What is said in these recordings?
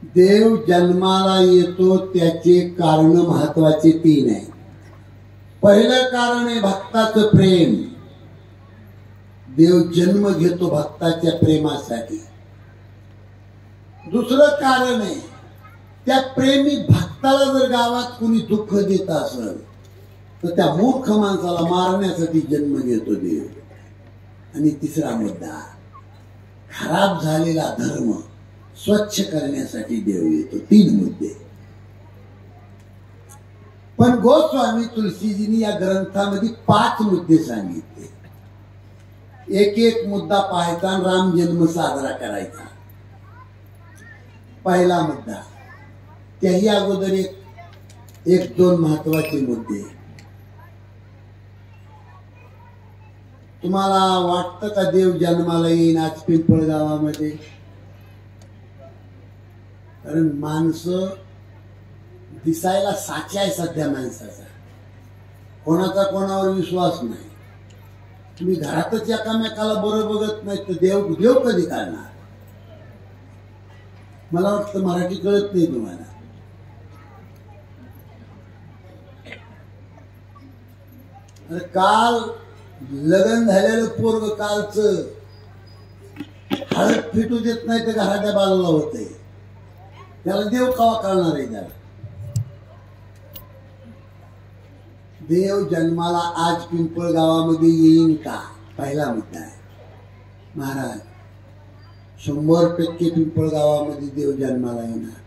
देव जन्माला येतो त्याचे कारण महत्वाचे 3 आहे. पहिलं कारण आहे भक्ताचं प्रेम. देव जन्म घेतो भक्ताच्या प्रेमासाठी. दुसरं कारण आहे त्या प्रेमी भक्ताला जर गावात कुणी दुःख देत असेल तर त्या मूर्ख माणसाला मारण्यासाठी जन्म घेतो देव. आणि तिसरा मुद्दा, खराब झालेला धर्म स्वच्छ करण्यासाठी देव येतो. 3 मुद्दे. पण गोस्वामी तुलसीजींनी या ग्रंथामध्ये 5 मुद्दे सांगितले. एक एक मुद्दा पाहायचा आणि राम जन्म साजरा करायचा. पहिला मुद्दा, त्याही अगोदर एक 2 महत्वाचे मुद्दे. तुम्हाला वाटतं का देव जन्माला येईन आज पिंपळगावामध्ये? कारण माणसं दिसायला साचा आहे सध्या माणसाचा. कोणाचा कोणावर विश्वास नाही. तुम्ही घरातच एकामेकाला बरं बघत नाही तर देव देव कधी करणार? मला वाटतं मराठी कळत नाही तुम्हाला. काल लग्न झालेलं पोरग कालचं हळद फिटू देत नाही तर घराच्या बाजूला होतंय. त्याला देव कवा करणार आहे? त्याला देव जन्माला आज पिंपळगावामध्ये येईन का? पहिला मुद्दा आहे. महाराज 100% पिंपळगावामध्ये देव जन्माला येणार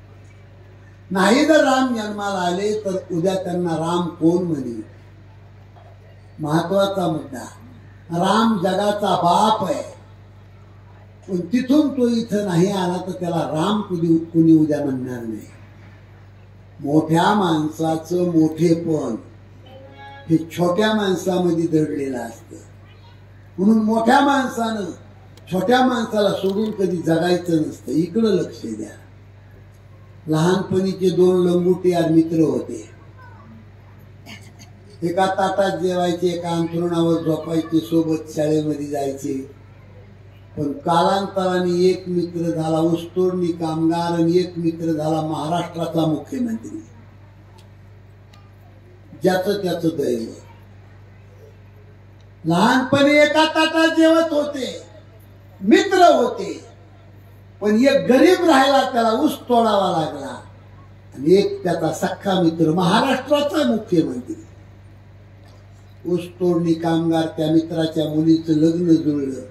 नाही. जर राम जन्माला आले तर उद्या त्यांना राम कोण म्हणेल? महत्वाचा मुद्दा, राम जगाचा बाप आहे. पण तिथून तो इथं नाही आला तर त्याला राम कुणी उद्या म्हणणार नाही. मोठ्या माणसाचं मोठेपण हे छोट्या माणसामध्ये दडलेलं असतं. म्हणून मोठ्या माणसानं छोट्या माणसाला सोडून कधी जगायचं नसतं. इकडं लक्ष द्या. लहानपणीचे 2 लंगोटी मित्र होते. एका ताटात जेवायचे, एका अंथरुणावर झोपायचे, सोबत शाळेमध्ये जायचे. पण कालांतराने एक मित्र झाला ऊसतोडणी कामगार आणि एक मित्र झाला महाराष्ट्राचा मुख्यमंत्री. ज्याचं त्याचं दैव. लहानपणी एका ताटात जेवत होते, मित्र होते. पण एक गरीब राहिला, त्याला ऊस तोडावा लागला. आणि एक त्याचा सख्खा मित्र महाराष्ट्राचा मुख्यमंत्री. ऊस तोडणी कामगार त्या मित्राच्या मुलीचं लग्न जुळलं.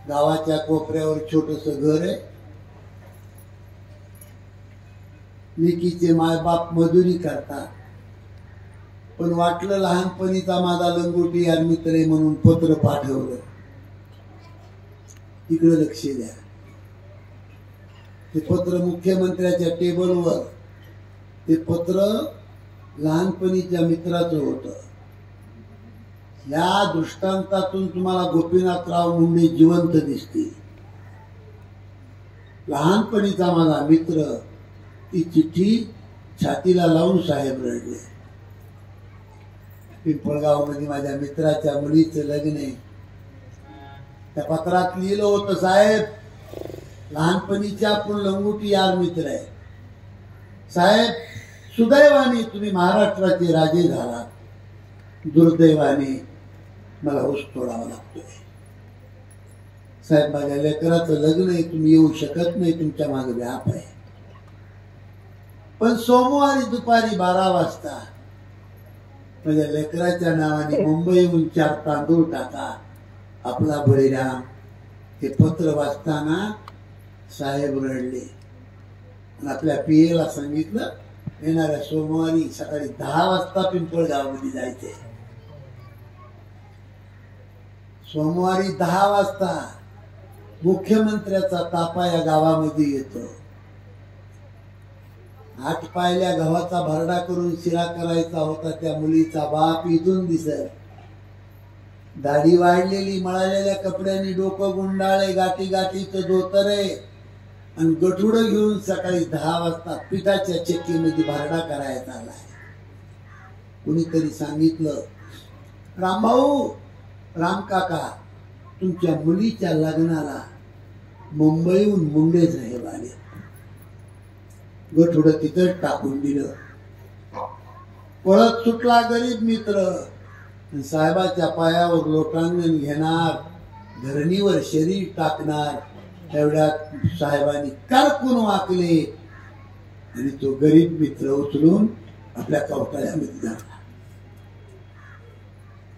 गावाच्या कोपऱ्यावर छोटस घर आहे. लेकीचे मायबाप मजुरी करतात. पण वाटलं लहानपणीचा माझा लंगोटी यार मित्र आहे म्हणून पत्र पाठवलं. इकडे लक्ष द्या. ते पत्र मुख्यमंत्र्याच्या टेबलवर. ते पत्र लहानपणीच्या मित्राचं होतं. या दृष्टांतातून तुम्हाला गोपीनाथराव मुंडे जिवंत दिसते. लहानपणीचा माझा मित्र. ती चिठ्ठी छातीला लावून साहेब रडले. पिंपळगावमध्ये माझ्या मित्राच्या मुलीचं लग्न आहे. त्या पत्रात लिहिलं होतं, साहेब लहानपणीच्या आपण लंगोटी यार मित्र आहे. साहेब सुदैवाने तुम्ही महाराष्ट्राचे राजे झालात. दुर्दैवाने मला ऊस तोडावा लागतोय. साहेब माझ्या लेकराचं लग्न आहे, तुम्ही येऊ शकत नाही, तुमच्या मागे व्याप आहे. पण सोमवारी दुपारी 12 वाजता माझ्या लेकराच्या नावाने मुंबईहून 4 तांदूळ टाका. आपला बळीराम. हे पत्र वाचताना साहेब रडले. आणि आपल्या पीएला सांगितलं येणाऱ्या सोमवारी सकाळी 10 वाजता पिंपळगावमध्ये जायचे. सोमवारी 10 वाजता मुख्यमंत्र्याचा ताफा या गावामध्ये येतो. 8 पायल्या गव्हाचा भरडा करून शिरा करायचा होता. त्या मुलीचा बाप इथून दिसत. दाढी वाढलेली, मळालेल्या कपड्यांनी डोकं गुंडाळे, गाठी गाठीचं धोतर आहे आणि गठुडं घेऊन सकाळी 10 वाजता पिठाच्या चक्कीमध्ये भरडा करायचा आलाय. कुणीतरी सांगितलं, रामभाऊ, राम काका, तुमच्या मुलीच्या लग्नाला मुंबईहून मुंडे साहेब आले. गठुडं तिथंच टाकून दिलं. पळत सुटला गरीब मित्र. साहेबाच्या पायावर लोटांगण घेणार, धरणीवर शरीर टाकणार. एवढ्यात साहेबांनी कारकून वाकले आणि तो गरीब मित्र उचलून आपल्या कवटाळ्यामध्ये घातला.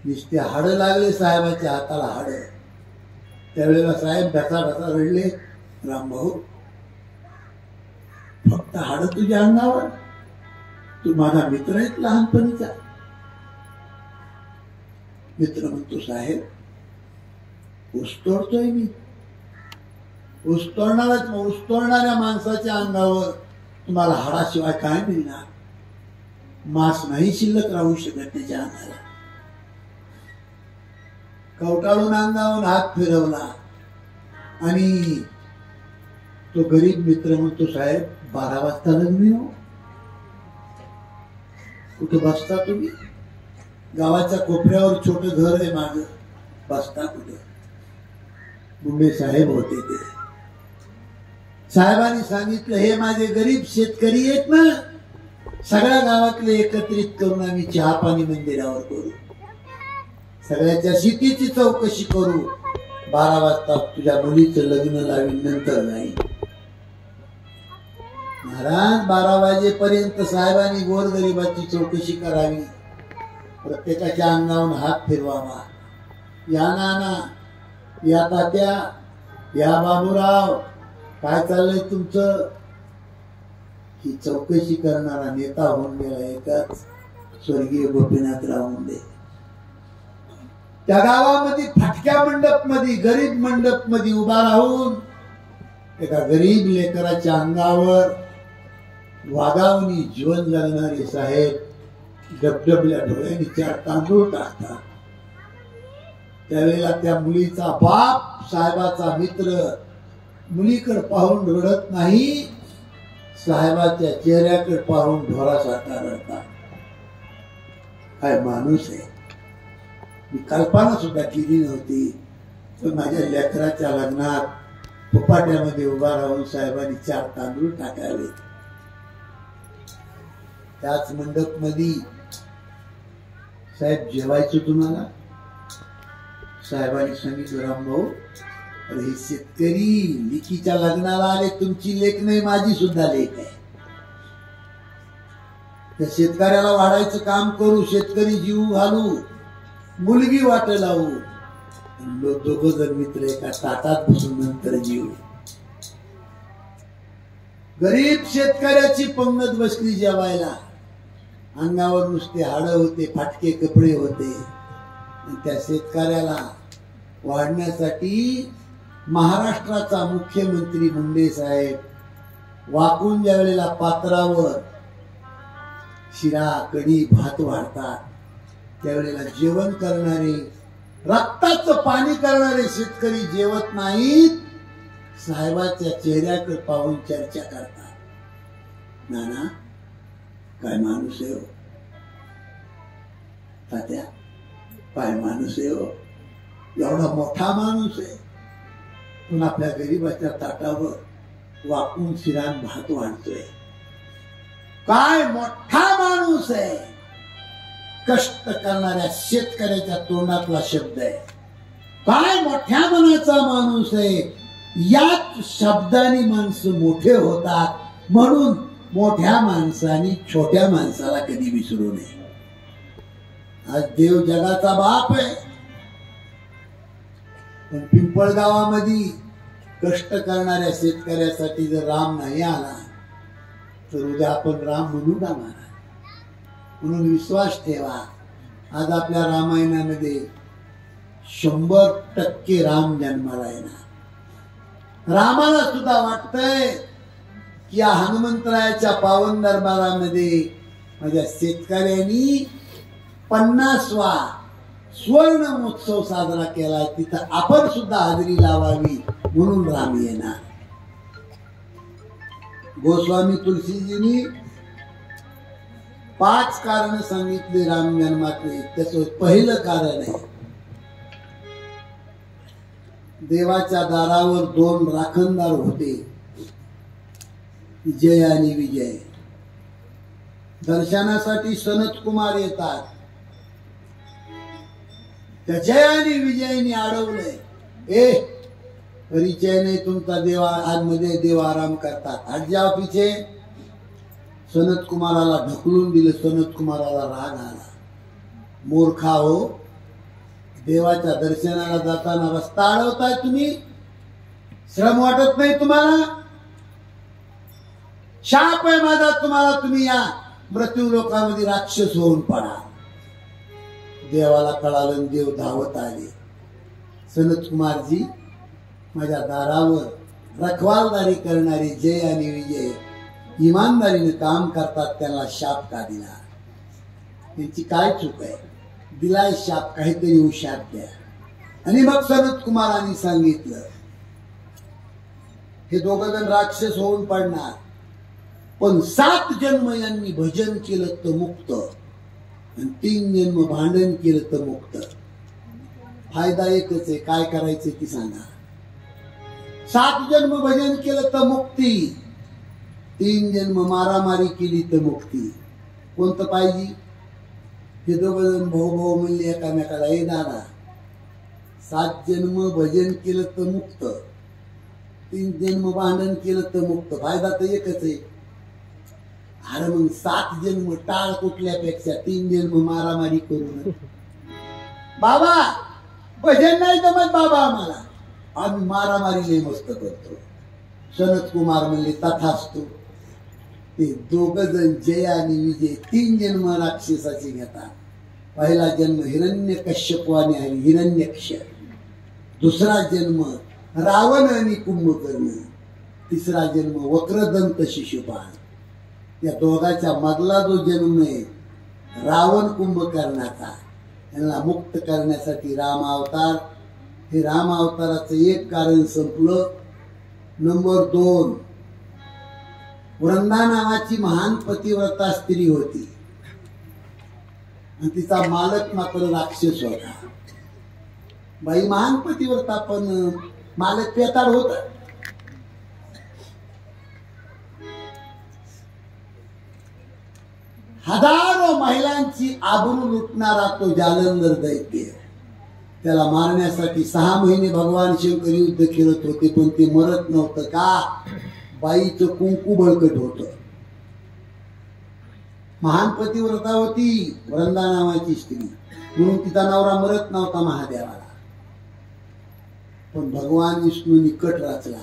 नुसते हाड लागले साहेबाच्या हाताला, हाड. त्यावेळेला साहेब ढसा ढसा रडले. रामभाऊ, फक्त हाड तुझ्या अंगावर? तू माझा मित्र आहेस लहानपणीचा. मित्र म्हणतो, साहेब ऊस तोडतोय मी. ऊस तोडणारच, मग ऊस तोडणाऱ्या माणसाच्या अंगावर तुम्हाला हाडाशिवाय काय मिळणार? मांस नाही शिल्लक राहू शकत त्याच्या अंगाला. कवटाळून अंगावून हात फिरवला आणि तो गरीब मित्र म्हणतो, साहेब 12 वाजता लग्न हो. कुठे बसता तुम्ही? गावाच्या कोपऱ्यावर छोट घर आहे माझं. बसता कुठे? मुंबई साहेब होते ते. साहेबांनी सांगितलं, हे माझे गरीब शेतकरी आहेत ना, सगळ्या गावातले एकत्रित करून आम्ही चहा पाणी मंदिरावर करू, सगळ्याच्या शेतीची चौकशी करू. 12 वाजता तुझ्या मुलीचं लग्न लावीन, नंतर नाही. महाराज 12 वाजेपर्यंत साहेबांनी गोरगरिबाची चौकशी करावी, प्रत्येकाच्या अंगावरून हात फिरवावा. या नाना, या तात्या, या बाबूराव, काय चाललंय तुमचं? ही चौकशी करणारा नेता होऊन गेला एकच, स्वर्गीय गोपीनाथराव मुंडे. त्या गावामध्ये फाटक्या मंडप मध्ये, गरीब मंडप मध्ये उभा राहून एका गरीब लेकराच्या अंगावर वागावनी जीवन जगणारे साहेब डबडबल्या डोळ्यांनी 4 तांदूळ टाकतात. त्यावेळेला त्या मुलीचा बाप, साहेबाचा मित्र, मुलीकडे पाहून रडत नाही, साहेबाच्या चेहऱ्याकडे पाहून ढोरासारखा रडतात. काय माणूस आहे, मी कल्पना सुद्धा केली नव्हती. पण माझ्या लेकराच्या लग्नात फुपाट्यामध्ये उभा राहून साहेबांनी 4 तांदूळ टाकावे. त्याच मंडप मध्ये साहेब जेवायचं तुम्हाला. साहेबांनी सांगितलं, रामभाऊ, हे शेतकरी लिकीच्या लग्नाला आले, तुमची लेक नाही, माझी सुद्धा लेक आहे. त्या शेतकऱ्याला वाढायचं काम करू, शेतकरी जीव घालू, मुलगी वाट लावू. दोघ जण मित्र एका ताटात बसून नंतर जीव. गरीब शेतकऱ्याची पंगत बसली जेवायला. अंगावर नुसते हाड होते, फाटके कपडे होते. त्या शेतकऱ्याला वाढण्यासाठी महाराष्ट्राचा मुख्यमंत्री मुंडे साहेब वाकून ज्या वेळेला पात्रावर शिरा, कढी, भात वाढतात, त्यावेळेला जेवण करणारे, रक्ताचं पाणी करणारे शेतकरी जेवत नाहीत, साहेबाच्या चेहऱ्याकडे पाहून चर्चा करतात. नाना, काय माणूस आहे हो. तात्या, काय माणूस आहे हो. एवढा मोठा माणूस आहे, पण आपल्या गरीबाच्या ताटावर वाकून शिरान भात वाढतोय. काय मोठा माणूस आहे. कष्ट करणाऱ्या शेतकऱ्याच्या तोंडातला शब्द आहे. काय मोठ्या मनाचा माणूस आहे. याच शब्दाने माणसं मोठे होतात. म्हणून मोठ्या माणसाने छोट्या माणसाला कधी विसरू नये. आज देव जगाचा बाप आहे, पण पिंपळगावामध्ये कष्ट करणाऱ्या शेतकऱ्यासाठी जर राम नाही आला तर उद्या आपण राम म्हणू का महाराज. म्हणून विश्वास ठेवा. आज आपल्या रामायणामध्ये 100% राम जन्माला येणार. रामाला सुद्धा वाटतंय की या हनुमंतरायाच्या पावन दरबारामध्ये माझ्या शेतकऱ्यांनी 50वा स्वर्ण महोत्सव साजरा केला, तिथं आपण सुद्धा हजेरी लावावी, म्हणून राम येणार. गोस्वामी तुलसीजींनी 5 कारण सांगितले राम जन्माचे. त्याचं पहिलं कारण आहे, देवाच्या दारावर 2 राखणदार होते. जय आणि विजय. दर्शनासाठी सनत कुमार येतात. त्या जय आणि विजयने अडवलंय. परिचय नाही तुमचा. देवा आज मध्ये देव आराम करतात. आज जाओ पीछे. सनत कुमाराला ढकलून दिलं. सनत कुमाराला राग आला. मूर्खा हो, देवाच्या दर्शनाला जाताना रस्ता अडवताय तुम्ही. श्रम वाटत नाही तुम्हाला. शाप आहे माझा तुम्हाला. तुम्ही या मृत्यू लोकांमध्ये राक्षस होऊन पडा. देवाला कळालं. देव धावत आले. सनत कुमारजी माझ्या दारावर रखवालदारी करणारे जय आणि विजय इमानदारीने काम करतात. त्यांना शाप का दिला? त्यांची काय चूक आहे? दिलाय शाप, काहीतरी हुशार द्या. आणि मग सनत कुमारांनी सांगितलं हे दोघं जण राक्षस होऊन पडणार, पण 7 जन्म यांनी भजन केलं तर मुक्त, आणि 3 जन्म भांडण केलं तर मुक्त. फायदा एकच आहे. काय करायचं ती सांगा. 7 जन्म भजन केलं तर मुक्ती, 3 जन्म मारामारी केली तर मुक्ती. कोणतं पाहिजे? हे दोघं जण भाऊ भाऊ म्हणले एकामेकाला, हे दादा 7 जन्म भजन केलं तर मुक्त, 3 जन्म भांडण केलं तर मुक्त. फायदा तर एकच आहे. अरे मग 7 जन्म टाळ कुठल्यापेक्षा 3 जन्म मारामारी करून. बाबा भजन नाही जमत बाबा आम्हाला, आम्ही मारामारी लई मस्त करतो. सनत कुमार म्हणले तथास्तु. ते दोघं जण जय आणि विजय 3 जन्म राक्षसाचे घेतात. पहिला जन्म हिरण्यकश्यपवाने आणि हिरण्यक्ष, दुसरा जन्म रावण आणि कुंभकर्ण, तिसरा जन्म वक्रदंत शिशुपाल. या दोघांच्या मधला जो जन्म आहे रावण कुंभकर्णाचा, यांना मुक्त करण्यासाठी राम अवतार. हे राम अवताराचं एक कारण संपलं. नंबर 2, वृंदा नावाची महान पतिव्रता स्त्री होती आणि तिचा मालक मात्र राक्षस होता. बाई महान पतिव्रता, पण मालक पेताळ होता. हजारो महिलांची आबरू लुटणारा तो जालंधर दैत्य. त्याला मारण्यासाठी 6 महिने भगवान शंकर युद्ध खेळत होते, पण ते मरत नव्हतं. का? बाईचं कुंकू बळकट होत. महान पतिव्रता होती वृंदा नावाची स्त्री, म्हणून तिचा नवरा मरत नव्हता महादेवाला. पण भगवान विष्णूंनी कट रचला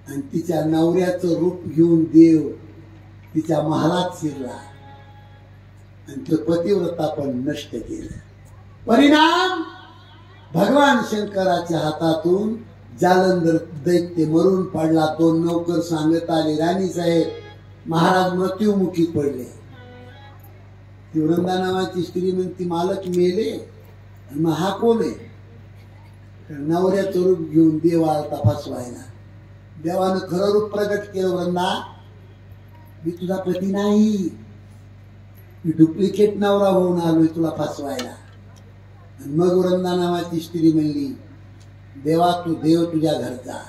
आणि तिच्या नवऱ्याचं रूप घेऊन देव तिच्या महालात शिरला आणि तो पतिव्रता पण नष्ट केलं. परिणाम भगवान शंकराच्या हातातून जालंधर दैत्य मरून पडला. 2 नौकर सांगत आले, राणी साहेब महाराज मृत्युमुखी पडले. ती वृंदा नावाची स्त्री म्हणती मालक मेले आणि मग हा कोण आहे? नवऱ्याचं रूप घेऊन देव आलता फसवायला. देवानं खरं रूप प्रगट केलं. वृंदा मी तुझा पती नाही, मी डुप्लिकेट नवरा होऊन आलोय तुला फसवायला. आणि मग वृंदा नावाची स्त्री म्हणली देवा तू देव तुझ्या घरचा,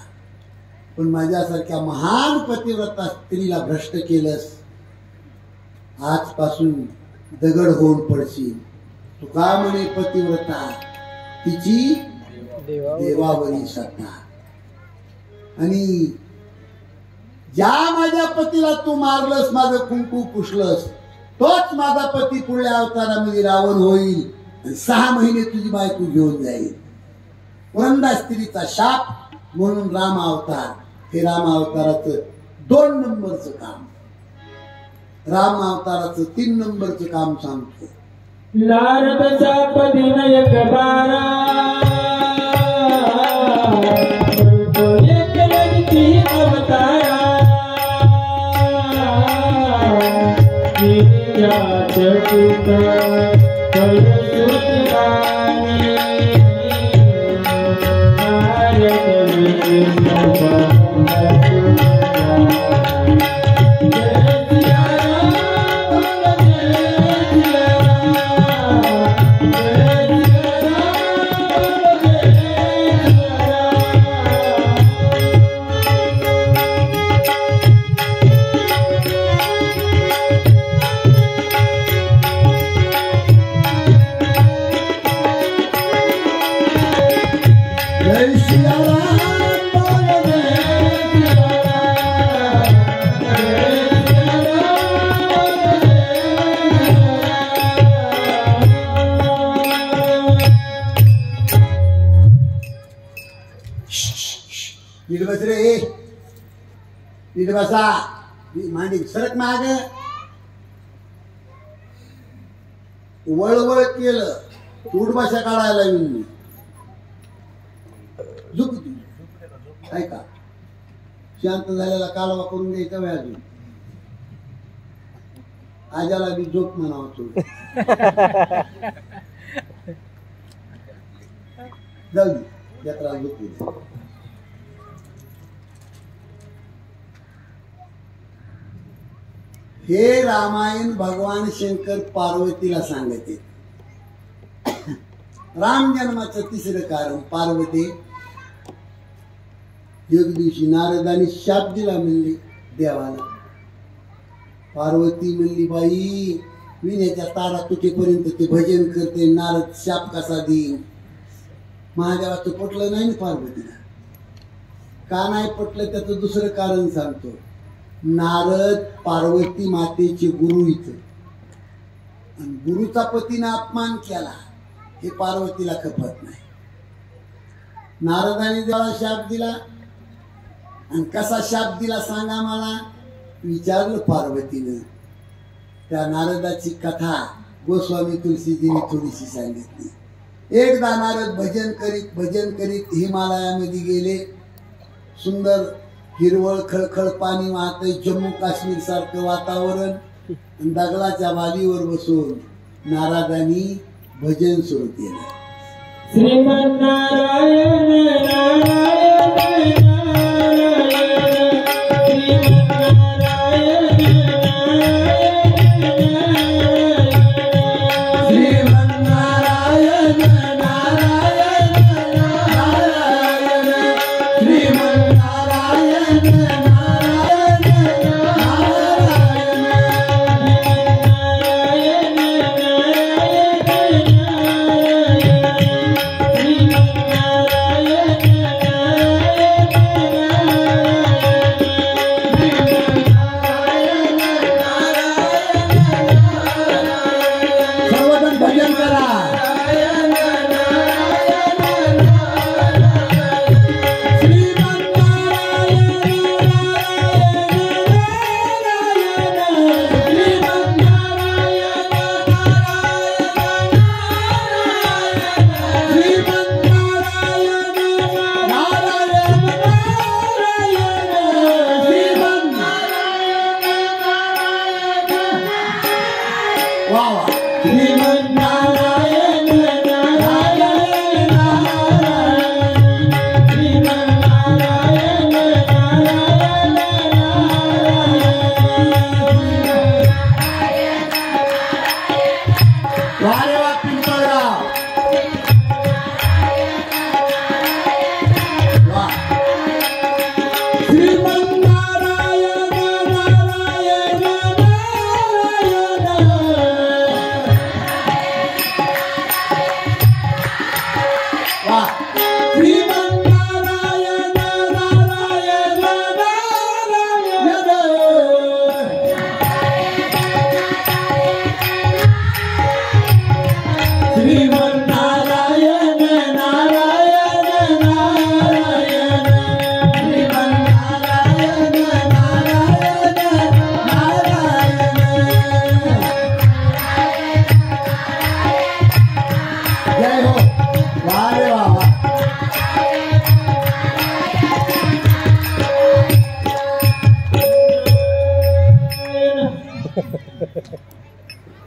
पण माझ्यासारख्या महान पतिव्रता स्त्रीला भ्रष्ट केलंस, आजपासून दगड होऊन पडशील. तू का म्हणे पतिव्रता तिची देवावरी सत्ता. आणि ज्या माझ्या पतीला तू मारलंस, माझं कुंकू पुसलंस, तोच माझा पती पुढल्या अवतारामध्ये रावण होईल आणि 6 महिने तुझी बायको घेऊन जाईल. वृंदा स्त्रीचा शाप म्हणून राम अवतार. हे राम अवताराचं 2 नंबरचं काम. राम अवताराचं 3 नंबरचं काम सांगतो. नारद शाप दिनयक बारा, अवतारा नीट बसा. मांडी सरक माग. वळवळ केलं उठ बसा काढायला मी झुकती. ऐका शांत झालेला कालवा करून द्यायचा वेळ अजून. आजाला बी झोप म्हणावं थोडं. जाऊ दे जत्रा झोपू दे. हे रामायण भगवान शंकर पार्वतीला सांगते. राम जन्माचं तिसरं कारण पार्वती एक दिवशी नारदाने शाप दिला म्हणली देवाला. पार्वती म्हणली बाई विण्याच्या तारा तुटेपर्यंत ते भजन करते, नारद शाप कसा देईन. महादेवाचं पटलं नाही ना पार्वतीला. का नाही पटलं त्याचं दुसरं कारण सांगतो. नारद पार्वती मातेचे गुरु इथं, आणि गुरुचा पतीने अपमान केला हे पार्वतीला खपत नाही. नारदाने देवाला शाप दिला, आणि कसा शाप दिला सांगा मला विचारलं पार्वतीनं. त्या नारदाची कथा गोस्वामी तुलसीजीने थोडीशी सांगितली. एकदा नारद भजन करीत हिमालयामध्ये गेले. सुंदर हिरवळ खळखळ पाणी वाहतंय, जम्मू काश्मीर सारखं वातावरण. दगडाच्या वालीवर बसून नारदांनी भजन सुरू केलं. श्रीमन्नारायण नारायण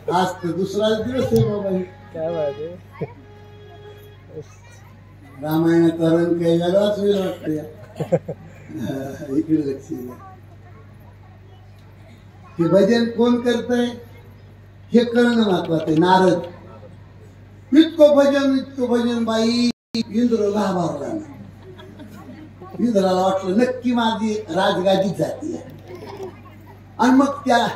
आज तर दुसराच दिवस आहे बाबा. काय बात आहे. रामायणाचा रंग काही वेगळाच होईल वाटतं या. इकडे लक्ष द्या. हे भजन कोण करतय हे कळणं महत्वाचं आहे. नारद इतकं भजन बाई इंद्र घाबरला. इंद्राला वाटलं नक्की माझी राजगादी जाते. आणि मग त्या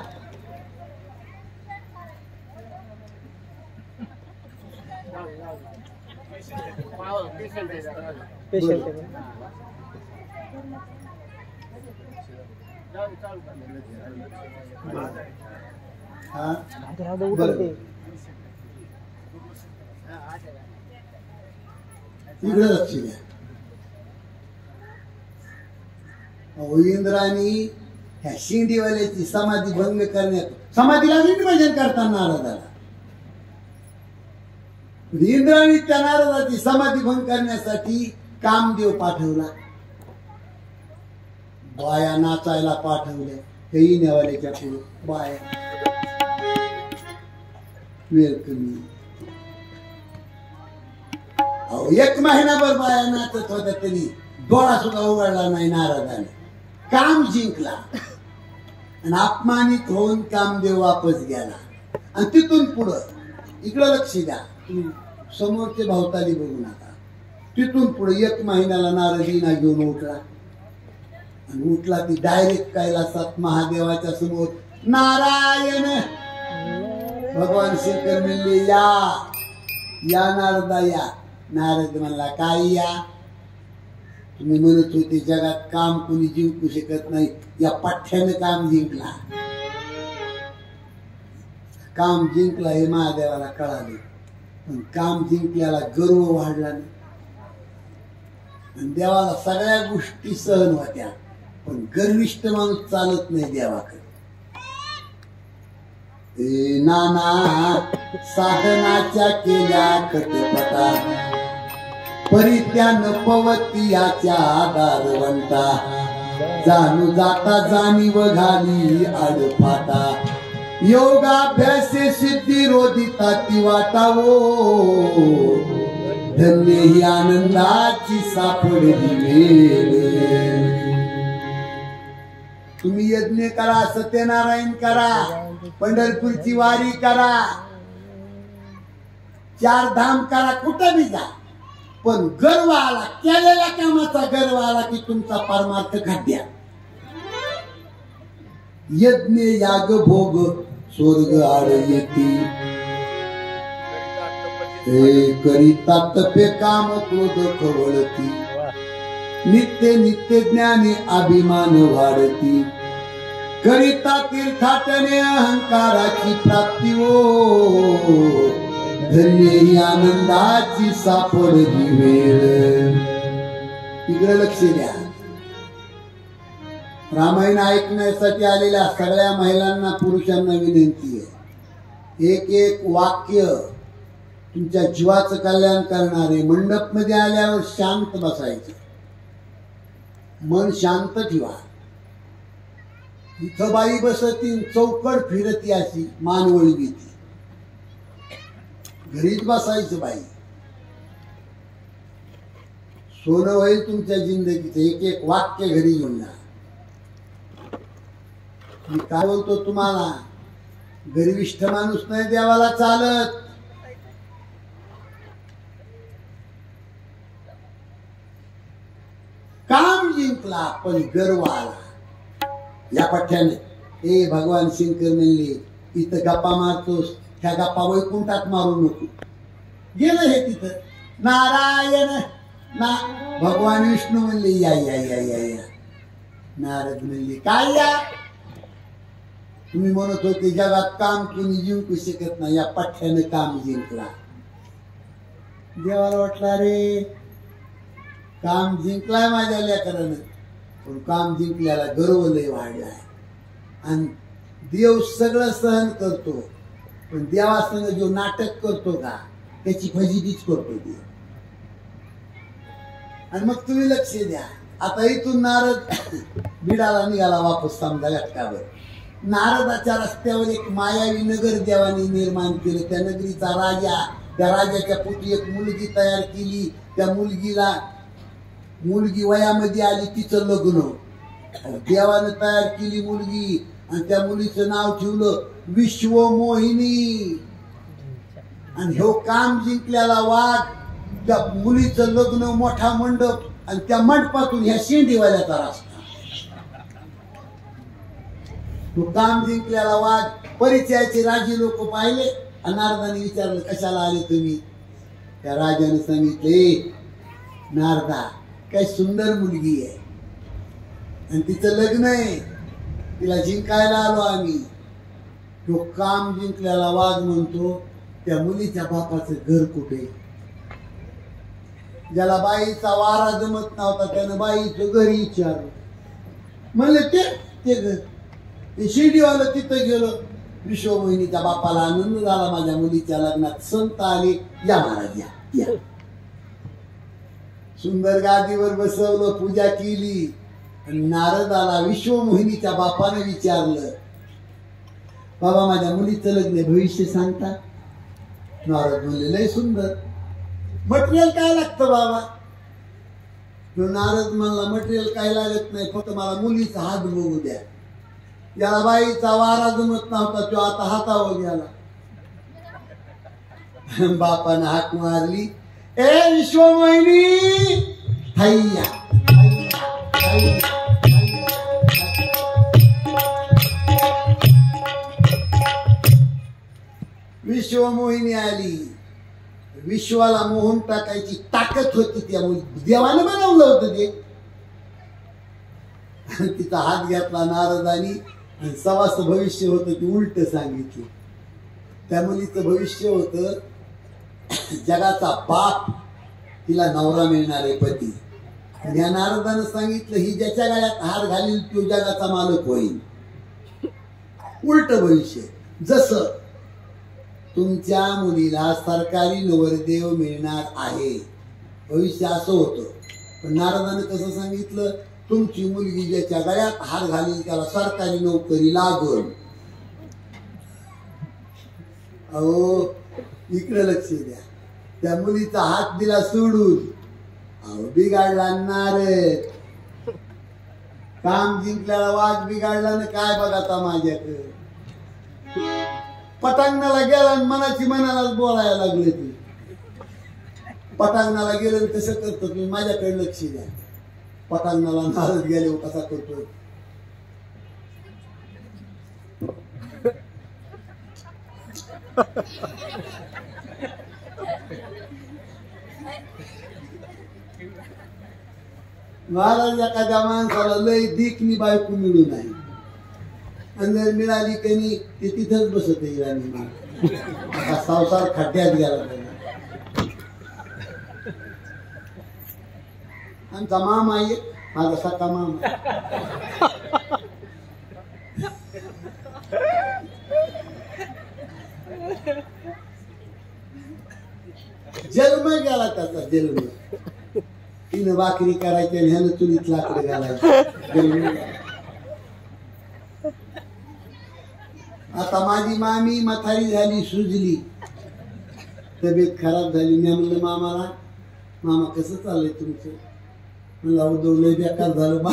इकडे लक्ष द्या. इंद्रानी ह्या शिंदीवाल्याची समाधी भंग करण्यात समाधीला भजन करताना नारदाला इंद्राणी त्या नारदाची समाधी भंग करण्यासाठी कामदेव पाठवला, बाया नाचायला पाठवल्या, काही नेवाल्याच्या पुढे बाया वेळ कमी. अहो 1 महिनाभर बाया नाचत होत्या तरी डोळा सुद्धा उघडला नाही नारदाने. काम जिंकला आणि अपमानित होऊन कामदेव वापस गेला. आणि तिथून पुढं इकडं लक्ष द्या, तुम्ही समोरचे भावताली बघू नका. तिथून पुढे 1 महिन्याला नारदीना घेऊन उठला आणि उठला ती डायरेक्ट कैलासात महादेवाच्या समोर. नारायण भगवान शंकर म्हणले या नारदा या. नारद म्हणला काय या? तुम्ही म्हणत होते जगात काम कोणी जिंकू शकत नाही, या पठ्ठ्यानं काम जिंकला. काम जिंकला हे महादेवाला कळाले, पण काम जिंकल्याला गर्व वाढला नाही. आणि देवाला सगळ्या गोष्टी सहन होत्या, पण गर्विष्ठ माणूस चालत नाही देवाकडे. नाना साधनाच्या केल्या कटपटा, परित्यान पवतियाच्या दारवंता, जाणू जाता जाणीव घाली आडफाटा, योगाभ्यासे सिद्धी रोधिता ती वाटावो, धन्य ही आनंदाची सापडली वेळ. तुम्ही यज्ञ करा, सत्यनारायण करा, पंढरपूरची वारी करा, 4 धाम करा, कुठं बी जा, पण गर्व आला, केलेल्या कामाचा गर्व आला की तुमचा परमार्थ खड्ड्यात. यज्ञ याग भोग स्वर्ग आड येती, करिता तपे काम क्रोध खवळती, नित्य नित्य ज्ञानी अभिमान वाढती, करिता तीर्थाटने अहंकाराची प्राप्ती हो, धन्य ही आनंदाची सापडली वेळ. इकडे लक्ष द्या. रामायण ऐकण्यासाठी आलेल्या सगळ्या महिलांना पुरुषांना विनंती आहे, एक वाक्य तुमच्या जीवाचं कल्याण करणारे. मंडप मध्ये आल्यावर शांत बसायचं, मन शांत ठेवा. इथं बाई बसती, चौकट फिरती, अशी मानवळी भीती. घरीच बसायचं बाई. सोनं होईल तुमच्या जिंदगीचं. एक वाक्य घरी घेऊन जा. मी काय बोलतो तुम्हाला, गर्विष्ठ माणूस नाही देवाला चालत. काम जिंकला पण गर्व आला. या पठ्ठ्याने भगवान शंकर म्हणले इथं गप्पा मारतोस, त्या गप्पा वैकुंठात मारू नको. गेलं हे तिथं. नारायण ना भगवान विष्णू म्हणले या या या या या. नारद म्हणले काय या? तुम्ही म्हणत होते जगात काम कोणी जिंकू शकत नाही, या पठ्ठ्याने काम जिंकला. देवाला वाटला रे काम जिंकलाय माझ्या लेकरानं, पण काम जिंकल्याला गर्व लय वाढलाय. आणि देव सगळं सहन करतो, पण देवासंग जो नाटक करतो का त्याची फजितीच करतो देव. आणि मग तुम्ही लक्ष द्या. आता इथून नारद बिडाला निघाला वापस समजा घटकावर. नारदाच्या रस्त्यावर एक मायावी नगर देवाने निर्माण केलं. त्या नगरीचा राजा, त्या राजाच्या पोटी एक मुलगी तयार केली. त्या मुलगी वयामध्ये आली, तिचं लग्न. देवानं तयार केली मुलगी आणि त्या मुलीचं नाव ठेवलं विश्वमोहिनी. आणि ह्यो काम जिंकल्याला वाघ, त्या मुलीचं लग्न, मोठा मंडप, आणि त्या मंडपातून ह्या शेंडीवाल्याचा रस्ता. तो काम जिंकल्याला वाघ. परिचयाचे राजे लोक पाहिले आणि नारदाने विचारलं कशाला आले तुम्ही? त्या राजाने सांगितले नारदा काय सुंदर मुलगी आहे आणि तिचं लग्न आहे, तिला जिंकायला आलो आम्ही. तो काम जिंकल्याला वाघ म्हणतो त्या मुलीच्या बापाचं घर कुठे? ज्याला बाईचा वारा जमत नव्हता त्यानं बाईचं घर विचारलं. म्हणले ते घर. ते शिर्डीवालं तिथं गेलो. विश्वमोहिनीच्या बापाला आनंद झाला, माझ्या मुलीच्या लग्नात संत आले, या महाराज या. सुंदर गादीवर बसवलं, पूजा केली. नारदाला विश्वमोहिनीच्या बापाने विचारलं, बाबा माझ्या मुलीचं लग्न भविष्य सांगता? नारद म्हणले लय सुंदर. मटेरियल काय लागतं बाबा? नारद म्हणला मटेरियल काय लागत नाही, फक्त मला मुलीचा हात बघू द्या. याला बाईचा वारा जमत नव्हता, तो आता हातावर गेला. बापानं हाक मारली, ए विश्वमोहिनी हैया. विश्वमोहिनी आली. विश्वाला मोहून टाकायची ताकद होती त्या मुली. देवाने बनवलं होतं ते. तिचा हात घेतला नारदानी आणि सवास भविष्य होतं ते उलट सांगितलं. त्या मुलीचं भविष्य होतं जगाचा बाप तिला नवरा मिळणार आहे, पती. या नारदानं सांगितलं ही ज्याच्या गळ्यात हार घालील तो जगाचा मालक होईल. उलट भविष्य. जसं तुमच्या मुलीला सरकारी नवरदेव मिळणार आहे, भविष्य असं होतं. पण नारदानं कसं सांगितलं, तुमची मुलगी ज्याच्या गळ्यात हार घालील त्याला सरकारी नोकरी लागल. अहो इकडे लक्ष द्या. त्या मुलीचा हात दिला सोडून, अहो बिघाडला नारद. काम जिंकल्याला वाघ बिघाडला ना काय बघा माझ्याकडे. पटांगणाला गेला आणि मनाची मनालाच बोलायला लागले. ते पटांगणाला गेलं कसं करतो तुम्ही, माझ्याकडे लक्ष द्या. पटांगणाला नारद गेले कसा करतो. महाराज एखाद्या माणसाला लय दिकनी बायको मिळू नाही, आणि जर मिळाली त्यांनी ते तिथंच बसत आहे. आता संसार खड्ड्यात गेला त्यांना. आमचा मामा आहे, माझा सख्खा मामा. जन्म गेला त्याचा, जन्म. तिनं भाकरी करायची आणि ह्यानं चुलीत लाकडं घालायचं. आता माझी मामी म्हातारी झाली, सुजली, तब्येत खराब झाली. मी म्हणलं मामाला, मामा कसं चाललंय तुमचं? म्हणला उद्धव लय बेकार झालं बा.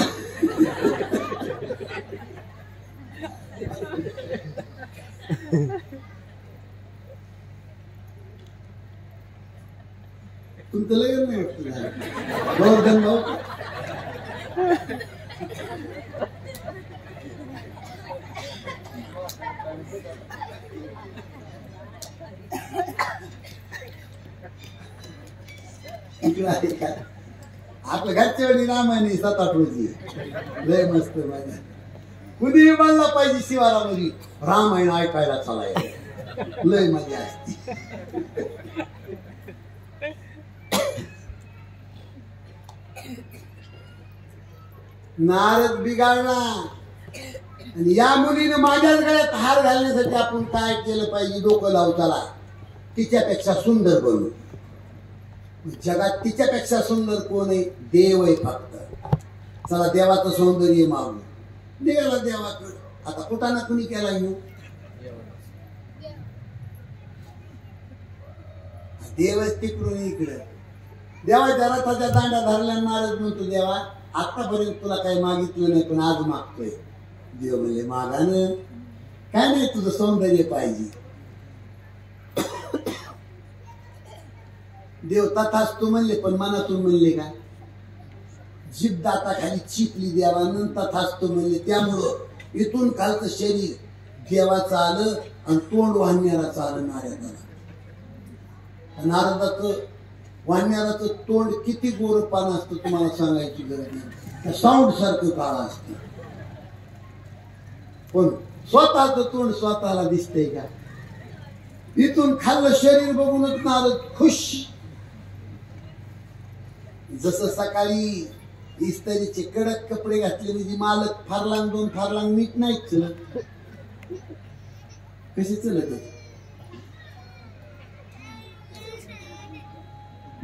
तुमचं लगेच नाही वाटतं झालं गोवर्धन भाऊ. आपल्या घरच्या वेळी रामायण 7-8 रोजी लय मस्त. माझ्या कुणी म्हणला पाहिजे शिवारामध्ये रामायण ऐकायला चालायला लय मजा असते. नारद बिघाडला आणि या मुलीने माझ्याच गळ्यात हार घालण्यासाठी आपण काय केलं पाहिजे, डोकं लावू. चला तिच्यापेक्षा सुंदर बनू. जगात तिच्यापेक्षा सुंदर कोण आहे? देव आहे फक्त. चला देवाचं सौंदर्य मागू. देवाला देवाकडे. आता कुठं ना कुणी केला येऊ. देवच तिकडून इकडं. देवाच्या रथाच्या दांड्या धरल्या. नारद म्हणतो देवा आतापर्यंत तुला काही मागितलं नाही, पण आज मागतोय. देव म्हणले मागानं काय नाही, तुझं सौंदर्य पाहिजे. देव तथास्तु म्हणले, पण मनातून म्हणले का? जीभ दाताखाली चिपली देवानं, तथास्तु म्हणले. त्यामुळं इथून खालचं शरीर देवाचं आलं आणि तोंड वाहण्याचं आलं नारदाला. नारदाचं वाहण्याचं तोंड किती गोरपान असतं तुम्हाला सांगायची गरज नाही. साऊंड सारखं काळ असतं. पण स्वतःचं तोंड स्वतःला दिसतंय का? इथून खाल्लं शरीर बघूनच नारद खुश. जसं सकाळी इस्त्रीचे कडक कपडे घातले म्हणजे मालक फारलांग 2 फारलांग नीट नाहीच चलत. कशी चलत आहे?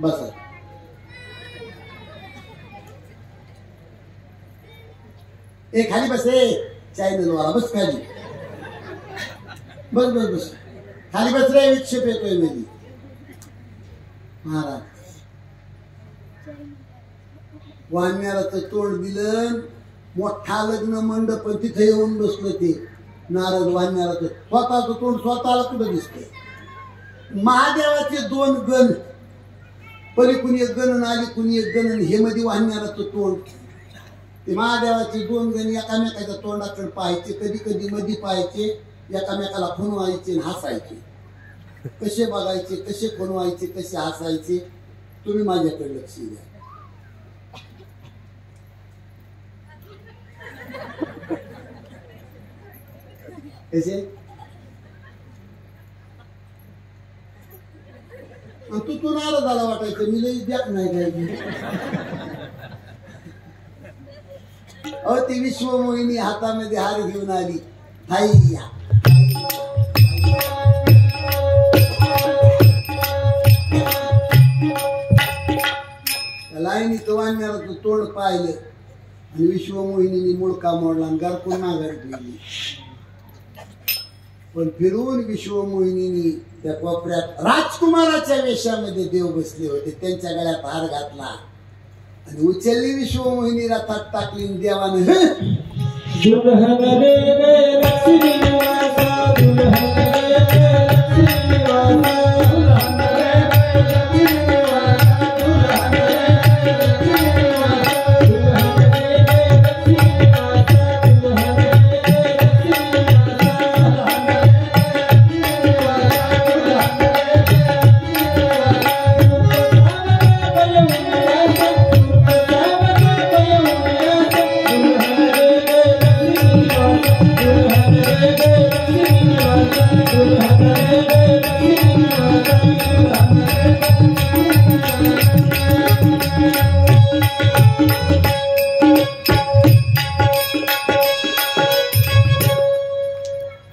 बसा. ए खाली बस. चॅनल वाला बस खाली. बस बस बस खाली बस रे. विक्षेप येतोय मध्ये. महाराज वाण्याराचं तोंड दिलं. मोठा लग्न मंडप तिथे येऊन बसलं ते नारद वाण्याराचं. स्वतःचं तोंड स्वतःला कुठं दिसतंय. महादेवाचे 2 गण परी कुणी एक गणन आली कुणी एक गणन. हे मध्ये वाण्याराचं तोंड. ते महादेवाचे 2 गण एकामेकाच्या तोंडाकडे पाहायचे. कधी कधी मध्ये पाहायचे. एकामेकाला खुणवायचे हसायचे. कसे बघायचे कसे खुणवायचे कसे हसायचे. तुम्ही माझ्याकडे लक्ष द्या. कसे तू नाराज वाटायचं. मी लई द्या नाही काय. अहो ती विश्वमोहिनी हातामध्ये हार घेऊन आली. हाय्या लाईनी वाण्याराचं तोंड पाहिलं आणि विश्वमोहिनीने मुळका मोडला आणि गारकून माघारी गेली. पण फिरून विश्वमोहिनीने त्या कोपऱ्यात राजकुमाराच्या वेशामध्ये देव बसले होते. त्यांच्या गळ्यात हार घातला आणि उचलली विश्वमोहिनी रथात टाकली. देवाने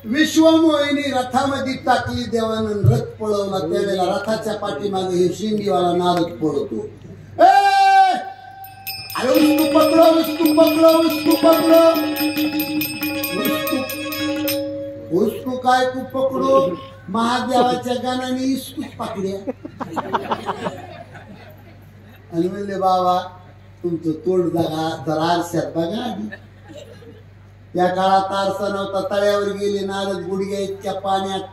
विश्वमोहिनी रथामध्ये टाकली. देवानं रथ पळवला. त्यावेळेला रथाच्या पाठीमागे हे शिंगीवाला नारद पळवतो. अरे उस्तू पकडो उस्तू पकडो उस्तू पकडो. उस्तू काय तू पकडो. महादेवाच्या गाण्याने इस्तूच पकड्या. आणि म्हणले बाबा तुमचं तोंड जरा आरशात बघा आधी. या काळात आरसा नव्हता. तळ्यावर गेले नारद. गुडघ्या इतक्या पाण्यात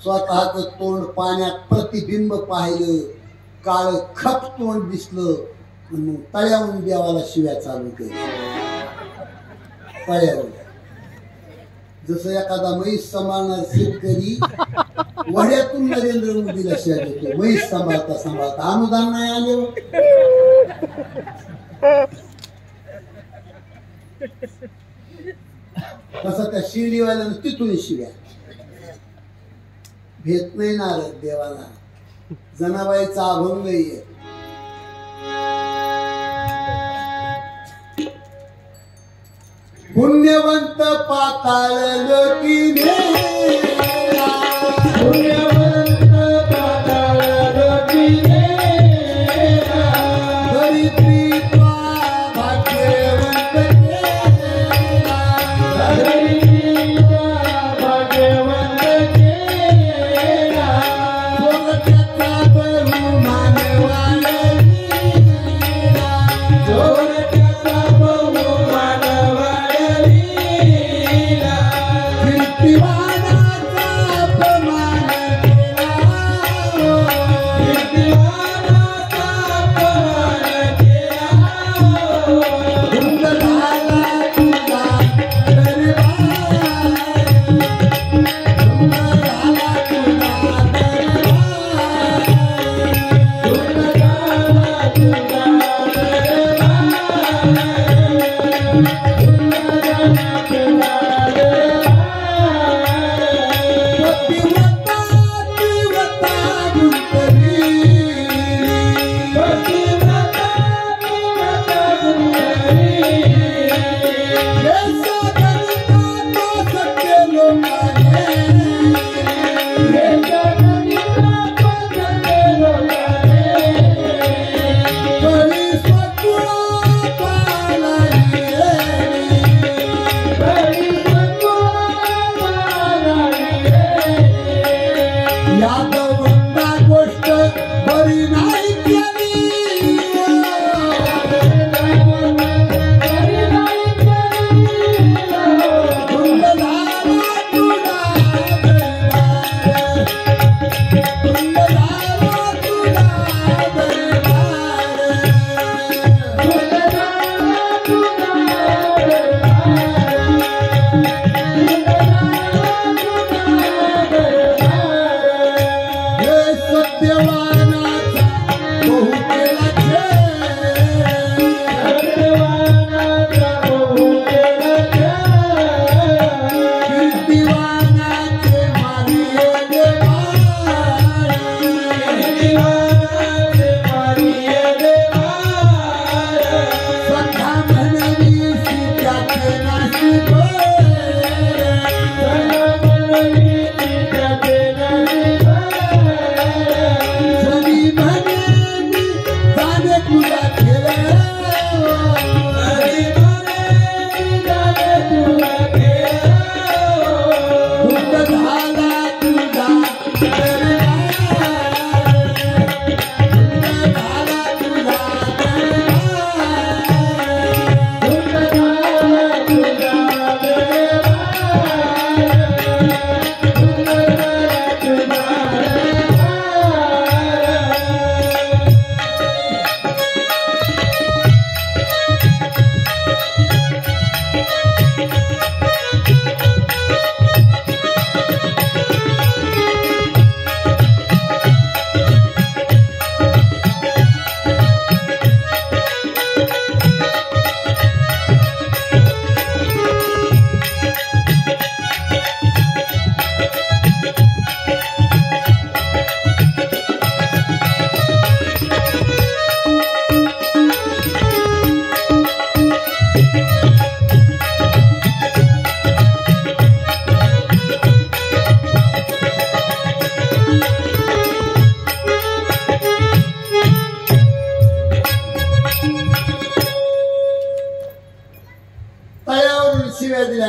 स्वतःच तोंड पाण्यात प्रतिबिंब पाहिलं. काळ खप तोंड दिसलं. मग तळ्याहून देवाला शिव्या चालू केल्या. तळ्यावर जसं एखादा म्हैस सांभाळणार शेतकरी वड्यातून नरेंद्र मोदीला शिव्या देतो. म्हैस सांभाळता सांभाळता अनुदान नाही आले. तसं त्या शिर्डीवाल्यानं तिथून शिव्या. भेट नाही नारद देवाला. जनाबाईचा अभंग आहे. पुण्यवंत पाताळ लोकीने पुण्यवंत पाताळ लोकीने धरित्री भाग्यवंत केला. धरित्री भाग्यवंत केला. जोरत्याचा बहुमान वाढविला. जोरत्याचा बहुमान वाढविला. कीर्तिवानाचा अपमान केला. कीर्तिवानाचा अपमान केला. धुंद झाला तुझा दरबार. धुंद झाला तुझा दरबार. धुंद झाला तुझा दरबार.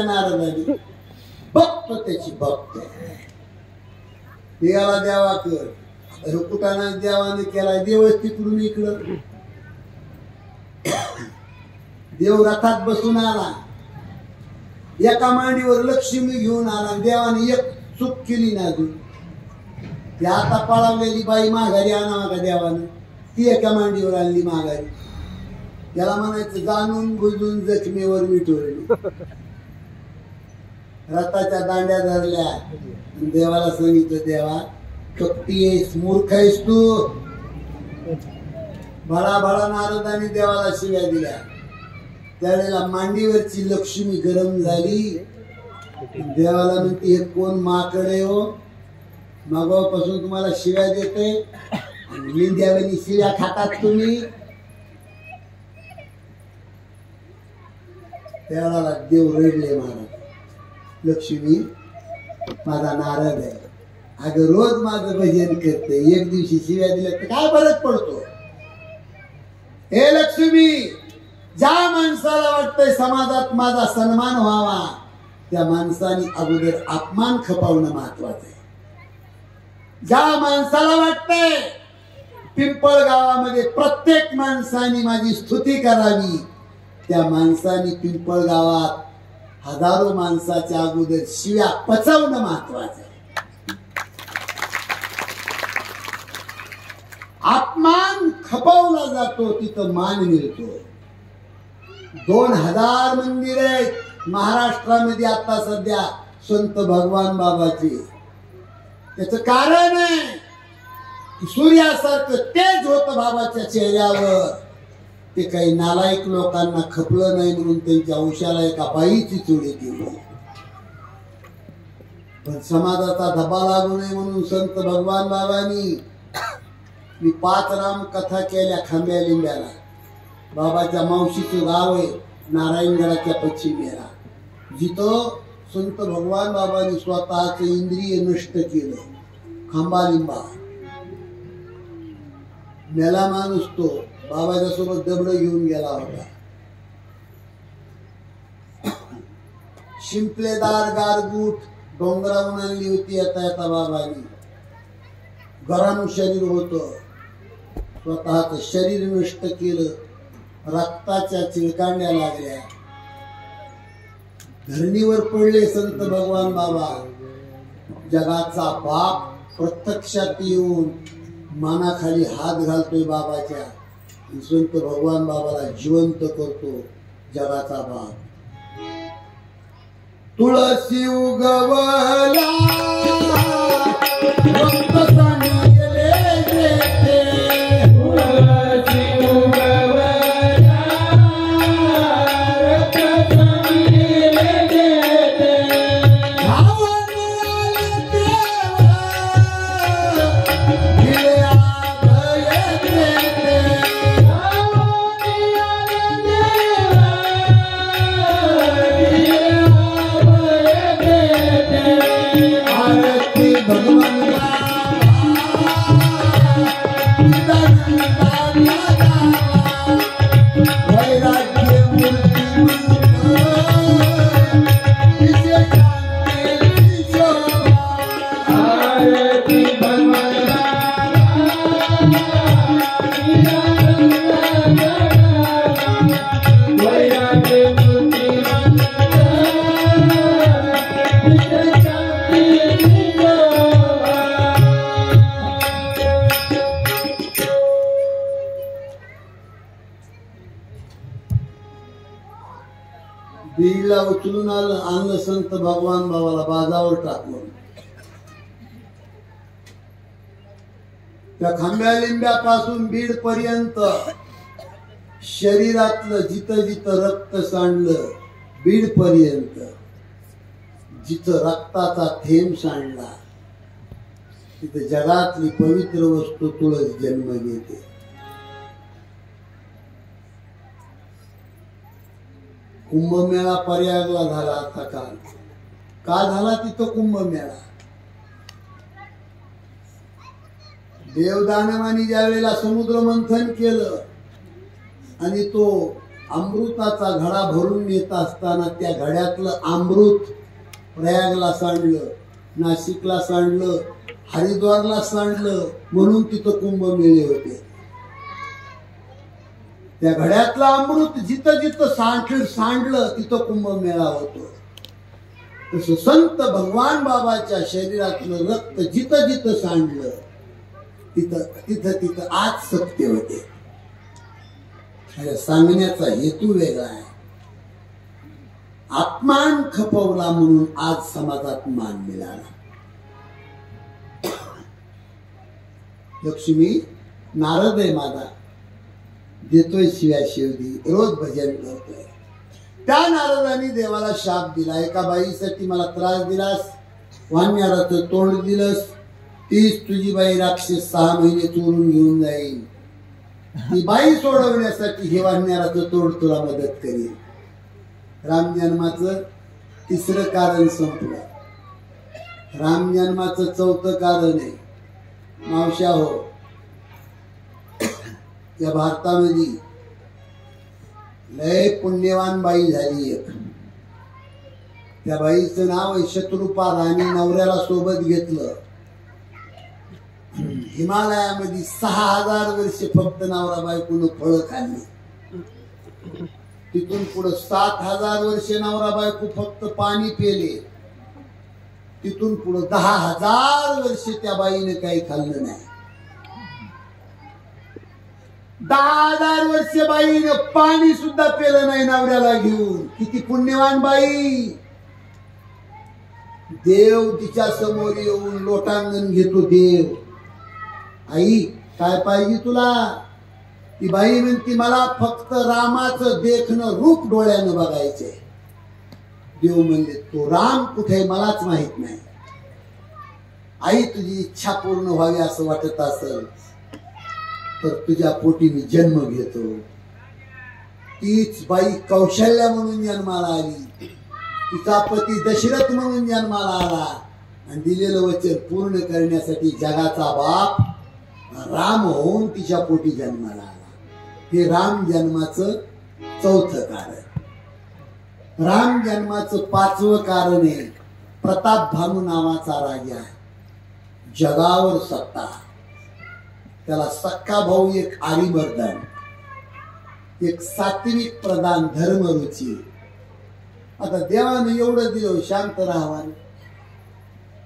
नारदाने बघतो त्याची बघतो देवाला देवा कर रुकुटाना देवाने केला देवच तिकडून इकडं देव रथात बसून आला एका मांडीवर लक्ष्मी घेऊन आला देवाने एक चूक केली ना अजून ती आता पळवलेली बाई माघारी आणावा का देवानं ती एका मांडीवर आणली माघारी त्याला म्हणायचं जाणून बुजून जखमीवर मिठवली रथाच्या दांड्या धरल्या देवाला सांगितलं देवा कपटी आहेस मूर्ख आहेस तू भळा भळा नारदाने देवाला शिव्या दिल्या त्यावेळेला मांडीवरची लक्ष्मी गरम झाली देवाला म्हणते हे कोण माकड आहे हो मागापासून तुम्हाला शिव्या देते लिंद्यावानी शिव्या खातात तुम्ही त्यावेळेला देव रडले महाराज लक्ष्मी माझा नारद आहे अगं रोज माझं भजन करते एक दिवशी शिव्या दिल्या तर काय फरक पडतो हे लक्ष्मी ज्या माणसाला वाटतंय समाजात माझा सन्मान व्हावा त्या माणसाने अगोदर अपमान खपावणं महत्वाचं आहे ज्या माणसाला वाटतंय पिंपळ गावामध्ये प्रत्येक माणसाने माझी स्तुती करावी त्या माणसाने पिंपळ गावात हजारो माणसाच्या अगोदर शिव्या पचवणं महत्वाचं आहे अपमान खपवला जातो तिथं मान मिळतो 2000 मंदिर आहेत महाराष्ट्रामध्ये आता सध्या संत भगवान बाबाचे त्याच कारण आहे सूर्यासारखं तेज होतं बाबाच्या चेहऱ्यावर ते काही नालायक लोकांना खपलं नाही म्हणून त्यांच्या अंशाला एका बाईची चोरी केली पण समाजाचा धबा लागू नये म्हणून संत भगवान बाबांनी मी 5 राम कथा केल्या खांब्या लिंब्याला बाबाच्या मावशीचं गाव आहे नारायणगडाच्या पश्चिमेला जिथं संत भगवान बाबांनी स्वतःचं इंद्रिय नष्ट केलं खांबा लिंबा मेला माणूस तो बाबाच्या सोबत दबड घेऊन गेला होता शिंपलेदार गारगूट डोंगरावून आणली होती आता आता बाबांनी गरम शरीर होतं स्वतःच शरीर नष्ट केलं रक्ताच्या चिळकांड्या लागल्या धरणीवर पडले संत भगवान बाबा जगाचा बाप प्रत्यक्षात येऊन मानाखाली हात घालतोय बाबाच्या संत भगवान बाबाला जिवंत करतो जगाचा बाप तुळसी उगवला बीडला उचलून आणलं संत भगवान बाबाला बाजावर टाकलं त्या खांब्या लिंब्यापासून बीड पर्यंत शरीरातलं जिथं जिथं रक्त सांडलं बीड पर्यंत जिथं रक्ताचा थेंब सांडला तिथं जगातली पवित्र वस्तू तुळस जन्म घेते कुंभमेळा प्रयागला झाला आता काल का झाला तिथं कुंभमेळा देवदानवानी ज्या वेळेला समुद्र मंथन केलं आणि तो अमृताचा घडा भरून येत असताना त्या घड्यातलं अमृत प्रयागला सांडलं, नाशिकला सांडलं, हरिद्वारला सांडलं, म्हणून तिथं कुंभमेळे होते. त्या घड्यातलं अमृत जिथं जिथं सांडलं तिथं कुंभमेळा होतो. तसं संत भगवान बाबाच्या शरीरातलं रक्त जिथं जिथं सांडलं तिथं आज सत्य होते. सांगण्याचा हेतू वेगळा आहे. अपमान खपवला म्हणून आज समाजात मान मिळाला. लक्ष्मी नारद आहे माझा, देतोय शिव्या शिवदी, रोज भजन करतोय. त्या नारदाने देवाला शाप दिला. एका बाईसाठी मला त्रास दिलास, वानराचं तोंड दिलंस, तीच तुझी बाई राक्षस 6 महिने चोरून घेऊन जाईल. ती बाई सोडवण्यासाठी हे वानराचं तोंड तुला मदत करेल. राम जन्माचं 3रं कारण संपलं. राम जन्माचं 4थं कारण आहे. मावशा हो, या भारतामध्ये लय पुण्यवान बाई झाली एक. त्या बाईचं नाव आहे शत्रुपा राणी. नवऱ्याला सोबत घेतलं. हिमालयामध्ये 6000 वर्ष फक्त नवरा बायकोनं फळं खाल्ली. तिथून पुढे 7000 वर्ष नवरा बायको फक्त पाणी पेले. तिथून पुढे 10,000 वर्ष त्या बाईने काही खाल्लं नाही. 10,000 वर्ष बाईनं पाणी सुद्धा पेलं नाही नवऱ्याला घेऊन. किती पुण्यवान बाई. देव तिच्या समोर येऊन लोटांगण घेतो. देव, आई काय पाहिजे तुला? ती बाई म्हणती मला फक्त रामाचं देखणं रूप डोळ्यानं बघायचंय. देव म्हणले तो राम कुठे मलाच माहित नाही. आई तुझी इच्छा पूर्ण व्हावी असं वाटत असेल तर तुझ्या पोटी मी जन्म घेतो. तीच बाई कौशल्या म्हणून जन्माला आली. तिचा पती दशरथ म्हणून जन्माला आला आणि दिलेलं वचन पूर्ण करण्यासाठी जगाचा बाप राम होऊन तिच्या पोटी जन्माला आला. हे राम जन्माचं 4थं कारण. राम जन्माचं 5वं कारण आहे प्रताप भानू नावाचा राजा. जगावर सत्ता. त्याला सक्का भाऊ एक आरिवर्धन, एक सात्विक प्रधान, धर्मरुची. आता देवानं एवढं दिलं शांत राहावा.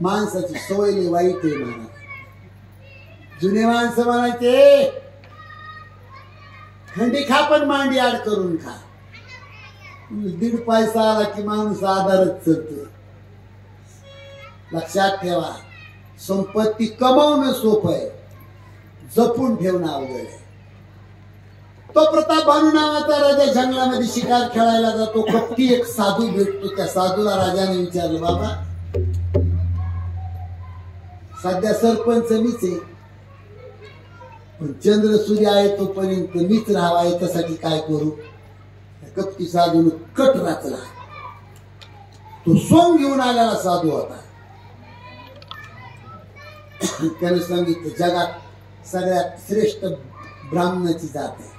माणसाची सवय लई वाईट आहे म्हणा. जुने माणसं म्हणायचे खंडी खा पण मांडी आड करून खा. 1.5 पैसा आला की माणूस आधारच चलतो. लक्षात ठेवा, संपत्ती कमावणं सोपं आहे, जपून ठेवणं अवघड आहे. तो प्रताप भानू नावाचा राजा जंगलामध्ये शिकार खेळायला जातो. कपटी एक साधू भेटतो. त्या साधूला राजाने विचारलं, बाबा सध्या सरपंच मीच आहे, पण चंद्र सूर्य आहे तोपर्यंत मीच राहावा, याच्यासाठी काय करू? कपटी साधून कट रचला. तो सोंग घेऊन आलेला साधू होता. त्याने सांगितलं जगात सगळ्यात श्रेष्ठ ब्राह्मणाची जात आहे.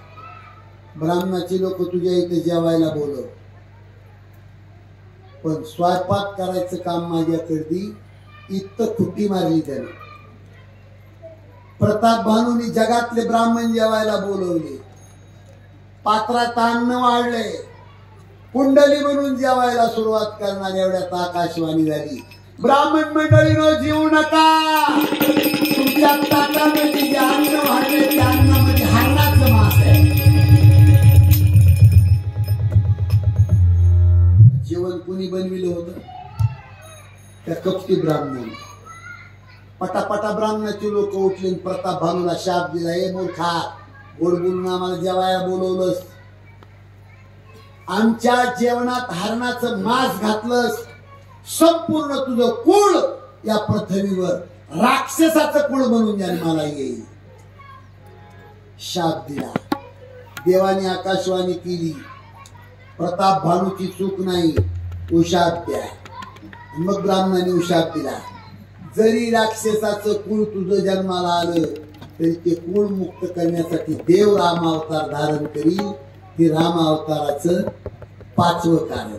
ब्राह्मणाची लोक तुझ्या इथे जेवायला बोलव, पण स्वयंपाक करायचं काम माझ्याकडे दी. इतकं खुट्टी मारली त्याने. प्रताप भानूनी जगातले ब्राह्मण जेवायला बोलवले. पात्रात अन्न वाढले. कुंडली म्हणून जेवायला सुरुवात करणार एवढ्यात आकाशवाणी झाली, ब्राह्मण मंडळीनो जीवू नका. तुमच्या ताटामध्ये जे अन्न वाढले त्या अन्नामध्ये हरणाचं मांस आहे. जेवण कुणी बनविलं होतं? त्या कपटी ब्राह्मण. पटापटा ब्राह्मणाची लोक उठले. प्रताप भानूला शाप दिला, हे मूर्खा, गोड बोलून आम्हाला जेवायला बोलवलंस, आमच्या जेवणात हरणाचं मांस घातलंस, संपूर्ण तुझं कुळ या पृथ्वीवर राक्षसाचं कुळ म्हणून जन्माला येईल. शाप दिला. देवाने आकाशवाणी केली, प्रताप भानूची चूक नाही, उशाप द्या. मग ब्राह्मणाने उशाप दिला, जरी राक्षसाचं कुळ तुझं जन्माला आलं तरी ते कुळ मुक्त करण्यासाठी देव राम अवतार धारण करील. हे राम अवताराचं 5वं कारण.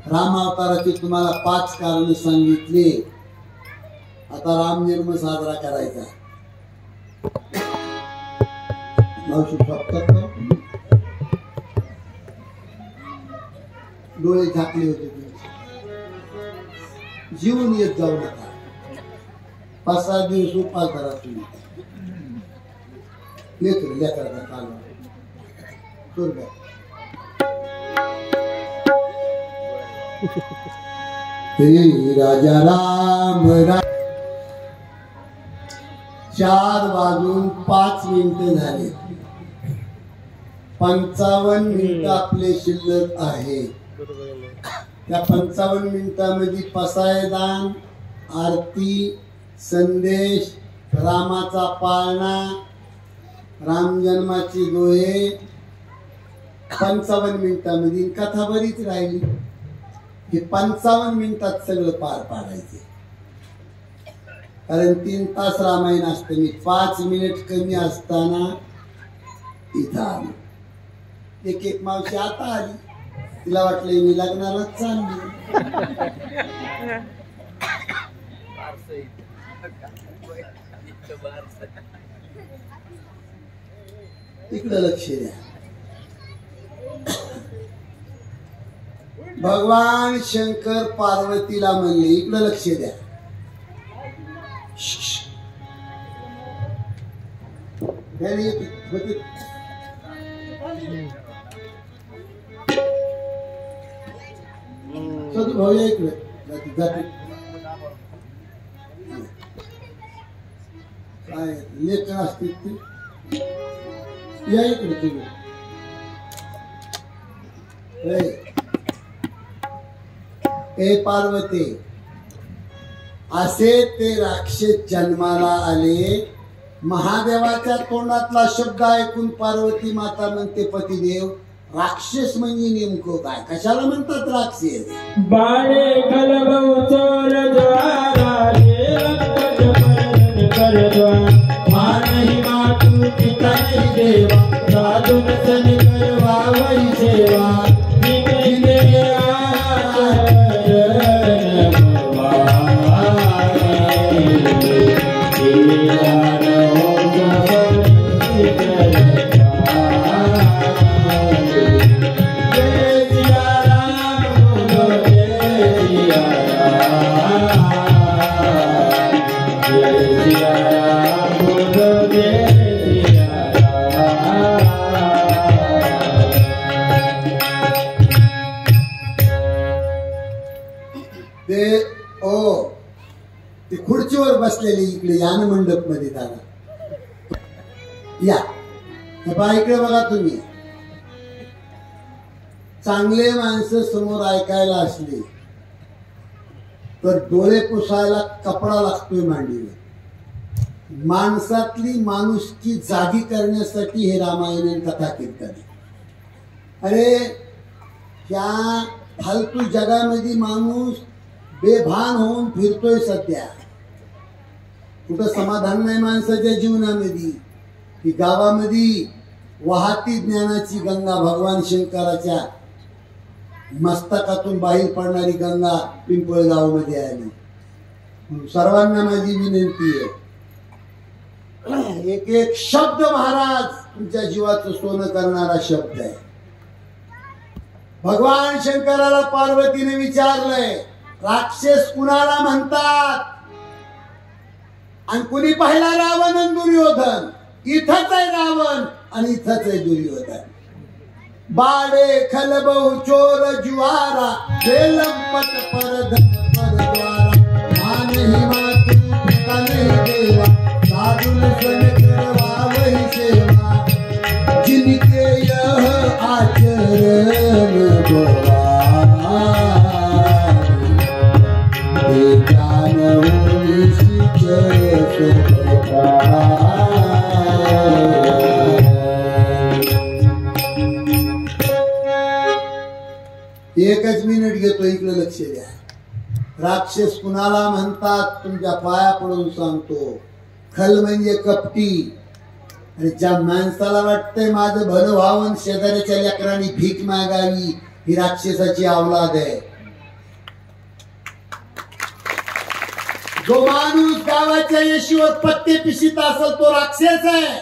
राम अवताराचे तुम्हाला 5 कारण सांगितले. आता रामजन्म साजरा करायचा. डोळे झाकले होते जीवन येत जाऊ नका. 5-6 दिवस उपास धरा तुम्ही. लेकरचा काल राजा राम 4:05 झाले. 55 मिनिटं आपले शिल्लक आहे. त्या 55 मिनिटांमध्ये पसायदान, आरती, संदेश, रामाचा पाळणा, रामजन्माची दोहे 55 मिनिटांमध्ये. कथा बरीच राहिली. हे 55 मिनिटात सगळं पार पाडायचे. कारण 3 तास रामायण असतं. मी 5 मिनिट कमी असताना इथं आलो. एक मावशी आता आली. तिला वाटलं मी लग्नाला चालली. इकडं लक्ष द्या. भगवान शंकर पार्वतीला म्हणले इकडं लक्ष द्या. भाऊया इकडे काय लेखन असतील ते या इकडे तुम्ही. ए पार्वती, असे ते राक्षस जन्माला आले. महादेवाच्या तोंडातला शब्द ऐकून पार्वती माता म्हणते पतिदेव राक्षस म्हणजे नेमकं काय, कशाला म्हणतात राक्षस? बाळे खलबऊ चोर द्वारा रे रक्त करद्वा मानही मातू पिता नाही देवा साधून सन करवा वै सेवा खुर्चीवर बसलेली इकडे यान मंडप मध्ये दादा या इकडे बघा तुम्ही. चांगले माणसं समोर ऐकायला असले तर डोळे पुसायला कपडा लागतोय मांडीवर. माणसातली माणुसकी जागी करण्यासाठी हे रामायण कथा कीर्तन. अरे या फालतू जगामध्ये माणूस बेभान होऊन फिरतोय सध्या. कुठं समाधान नाही माणसाच्या जीवनामध्ये. ही गावामध्ये वाहती ज्ञानाची गंगा भगवान शंकराच्या मस्तकातून बाहेर पडणारी गंगा पिंपळगाव मध्ये आली. सर्वांना माझी विनंती आहे, एक एक शब्द महाराज तुमच्या जीवाचं सोनं करणारा शब्द आहे. भगवान शंकराला पार्वतीने विचारलंय राक्षस कुणाला म्हणतात, आणि कुणी पाहिला रावण आणि दुर्योधन. इथंच आहे रावण आणि इथंच आहे दुर्योधन. बाडे खलबऊ चोर जुवारा लंपट परधन परद्वारा मानही मातू पिता नहीं देवा साधुन सन करवा वही सेवा जिनके यह आचरण गोवा एकच मिनिट घेतो, इकडे लक्ष द्या. राक्षस कुणाला म्हणतात तुमच्या पाया पडून सांगतो. खल म्हणजे कपटी, आणि ज्या माणसाला वाटतंय माझं भलं व्हावं शेजाऱ्याच्या लेकरांनी भीक मागावी, ही राक्षसाची अवलाद आहे. जो माणूस गावाच्या येशीवर पत्ते पिशीत असेल तो राक्षस आहे.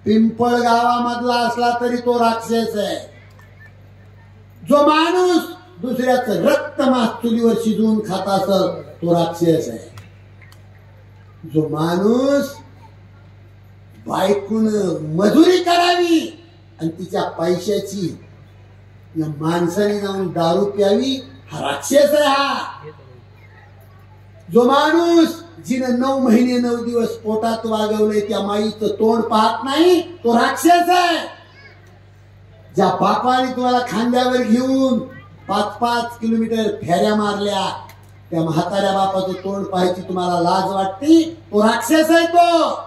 पिंपळ गावामधला असला तरी तो राक्षस आहे. जो माणूस दुसऱ्याचं रक्त मांस चुलीवर शिजवून खात असेल तो राक्षस आहे. जो माणूस बायकून मजुरी करावी आणि तिच्या पैशाची या माणसाने जाऊन दारू प्यावी, हा राक्षस आहे. हा जो माणूस जिनं 9 महिने 9 दिवस पोटात वागवले त्या माईचं तोंड पाहत नाही तो राक्षस आहे. ज्या बापाने तुम्हाला खांद्यावर घेऊन 5-5 किलोमीटर फेऱ्या मारल्या त्या म्हाताऱ्या बापाचं तोंड पाहायची तुम्हाला लाज वाटते, तो राक्षस आहे. तो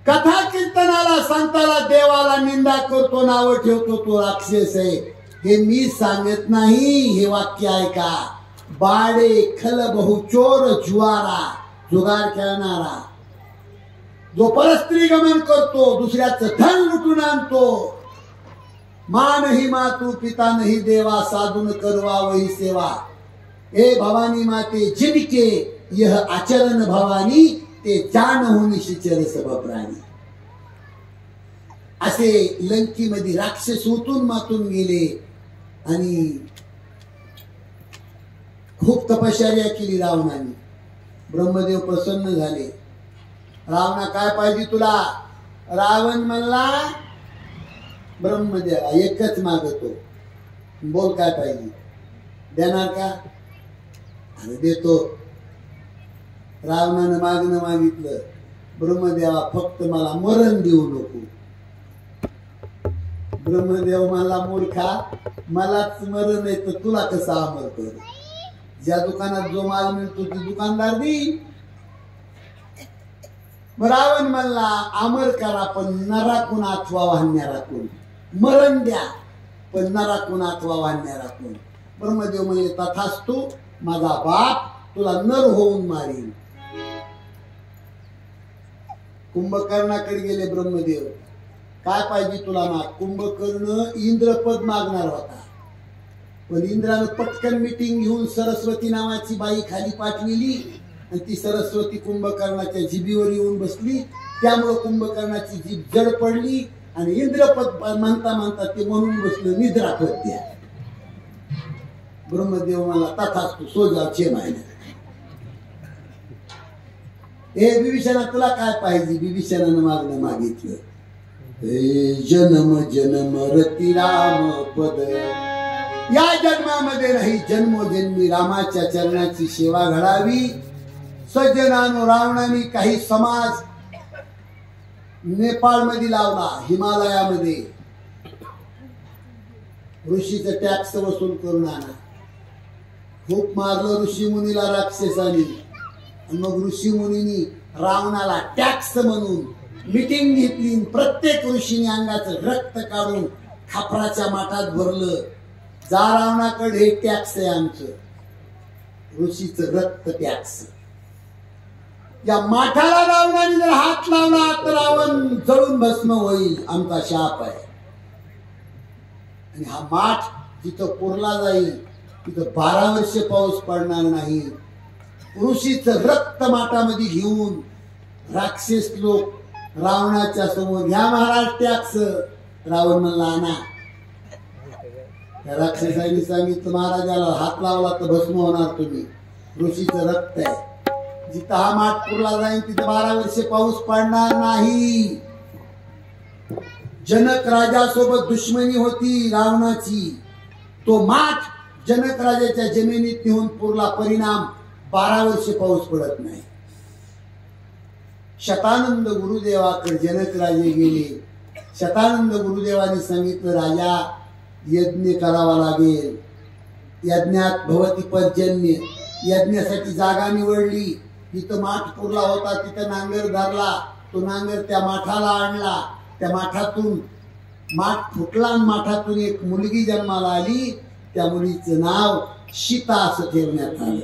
कथा कीर्तनाला संताला देवाला निंदा करतो, नाव ठेवतो, तो राक्षस आहे. हे मी सांगत नाही, हे वाक्य ऐका. बाडे खल बहु चोर जुआरा, जुगार खेळणारा जो परस्त्री गमन करतो, दुसऱ्याचं धन लुटून आणतो. मान ही मातू पिता नहीं देवा, साधून करवा वही सेवा. ए भवानी माते जिनके यह आचरण भवानी, ते जान हो निशिचर सब प्राणी. असे लंकीमध्ये राक्षस उतून मातून गेले आणि खूप तपश्चर्या केली रावणाने. ब्रह्मदेव प्रसन्न झाले. रावणा काय पाहिजे तुला? रावण म्हणला ब्रह्मदेवा एकच मागतो, बोल काय पाहिजे, देणार का? आणि देतो. रावणानं मागणं मागितलं, ब्रह्मदेवा फक्त मला मरण देऊ नको. ब्रह्मदेव मला मूर्खा, मलाच मरण आहे तर तुला कसं अमर कर? ज्या दुकानात जो माल मिळतो ते दुकानदार देईल. रावण म्हणला अमर करा पण नराकून अथवा वाहण्या राखून, मरण द्या पण नराकून अथवा वाहण्या राखून. ब्रह्मदेव म्हणजे तथास्तु, माझा बाप तुला नर होऊन मारील. कुंभकर्णाकडे गेले ब्रह्मदेव, काय पाहिजे तुला माग? कुंभकर्ण इंद्रपद मागणार होता, पण इंद्रानं पटकन मीटिंग घेऊन सरस्वती नावाची बाई खाली पाठविली आणि ती सरस्वती कुंभकर्णाच्या जिभीवर येऊन बसली. त्यामुळे कुंभकर्णाची जीभ जड पडली आणि इंद्रपद म्हणता म्हणता ते म्हणून बसलं निद्रापद द्या. ब्रह्मदेव मला तथास्तु, सोजाचे मायने. हे विभीषणा तुला काय पाहिजे? विभीषणानं मागणं मागितलं, जन्म जन्म रती राम पद. या जन्मामध्ये नाही जन्मोजन्मी रामाच्या चरणाची सेवा घडावी. सज्जनानो, रावणाने काही समाज नेपाळमध्ये लावला, हिमालयामध्ये ऋषीचं टॅक्स वसूल करून आणा. खूप मारलं ऋषी मुनीला राक्षसाने. आणि मग ऋषी मुनींनी रावणाला टॅक्स म्हणून मीटिंग घेतली. प्रत्येक ऋषीने अंगाचं रक्त काढून खापराच्या माठात भरलं. जा रावणाकडे, हे टॅक्स आहे आमचं, ऋषीचं रक्त टॅक्स. या माठाला रावणाने जर हात लावला तर रावण जळून भस्म होईल, आमचा शाप आहे. आणि हा माठ जिथं पुरला जाईल तिथं 12 वर्ष पाऊस पडणार नाही. ऋषीचं रक्त माठामध्ये घेऊन राक्षस लोक रावणाच्या समोर, घ्या महाराज टॅक्स. रावण म्हणला आणा. राक्षसांनी सांगितलं महाराजाला हात लावला तर भस्म होणार तुम्ही, ऋषीचं रक्त आहे. जिथं हा माठ पुरला जाईल तिथं 12 वर्ष पाऊस पडणार नाही. जनक राजासोबत दुश्मनी होती रावणाची. तो माठ जनक राजाच्या जमिनीत नेऊन पुरला, परिणाम 12 वर्ष पाऊस पडत नाही. शतानंद गुरुदेवाकडे जनक राजे गेले. शतानंद गुरुदेवाने सांगितलं, राजा यज्ञ करावा लागेल. यज्ञात भवती पर्जन्य, यज्ञासाठी जागा निवडली. तिथं माठ पुरला होता, तिथं नांगर धरला. तो नांगर त्या माठाला आणला. त्या माठातून माठ फुटला आणि माठातून एक मुलगी जन्माला आली. त्या मुलीचं नाव सीता असं ठेवण्यात आलं.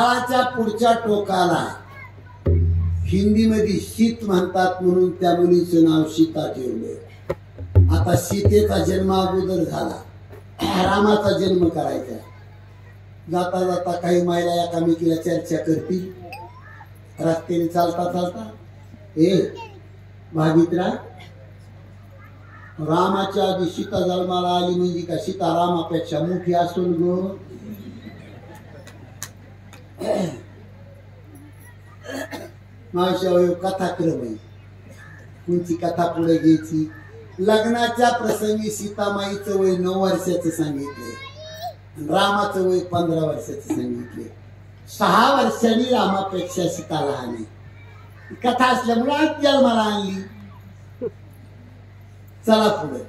पहाडाच्या पुढच्या टोकाला हिंदीमध्ये शीत म्हणतात म्हणून त्या मुलीचं नाव सीता ठेवलं. आता सीतेचा जन्म अगोदर झाला, रामाचा जन्म करायचा. जाता जाता काही महिला एकामेकीला चर्चा करतील. रस्त्याने चालता चालता, ए भागित्रा, रामाच्या आधी सीता जन्माला आली म्हणजे का सीता रामापेक्षा मोठी असून गो. मावशी कथाक्रम आहे, कोणती कथा पुढे घ्यायची. लग्नाच्या प्रसंगी सीतामाईचं वय 9 वर्षाचं सांगितलंय, रामाचं वय 15 वर्षाचं सांगितले. 6 वर्षांनी रामापेक्षा सीता लहान आहे. कथा असल्यामुळे आज जन्माला आणली. चला पुढे.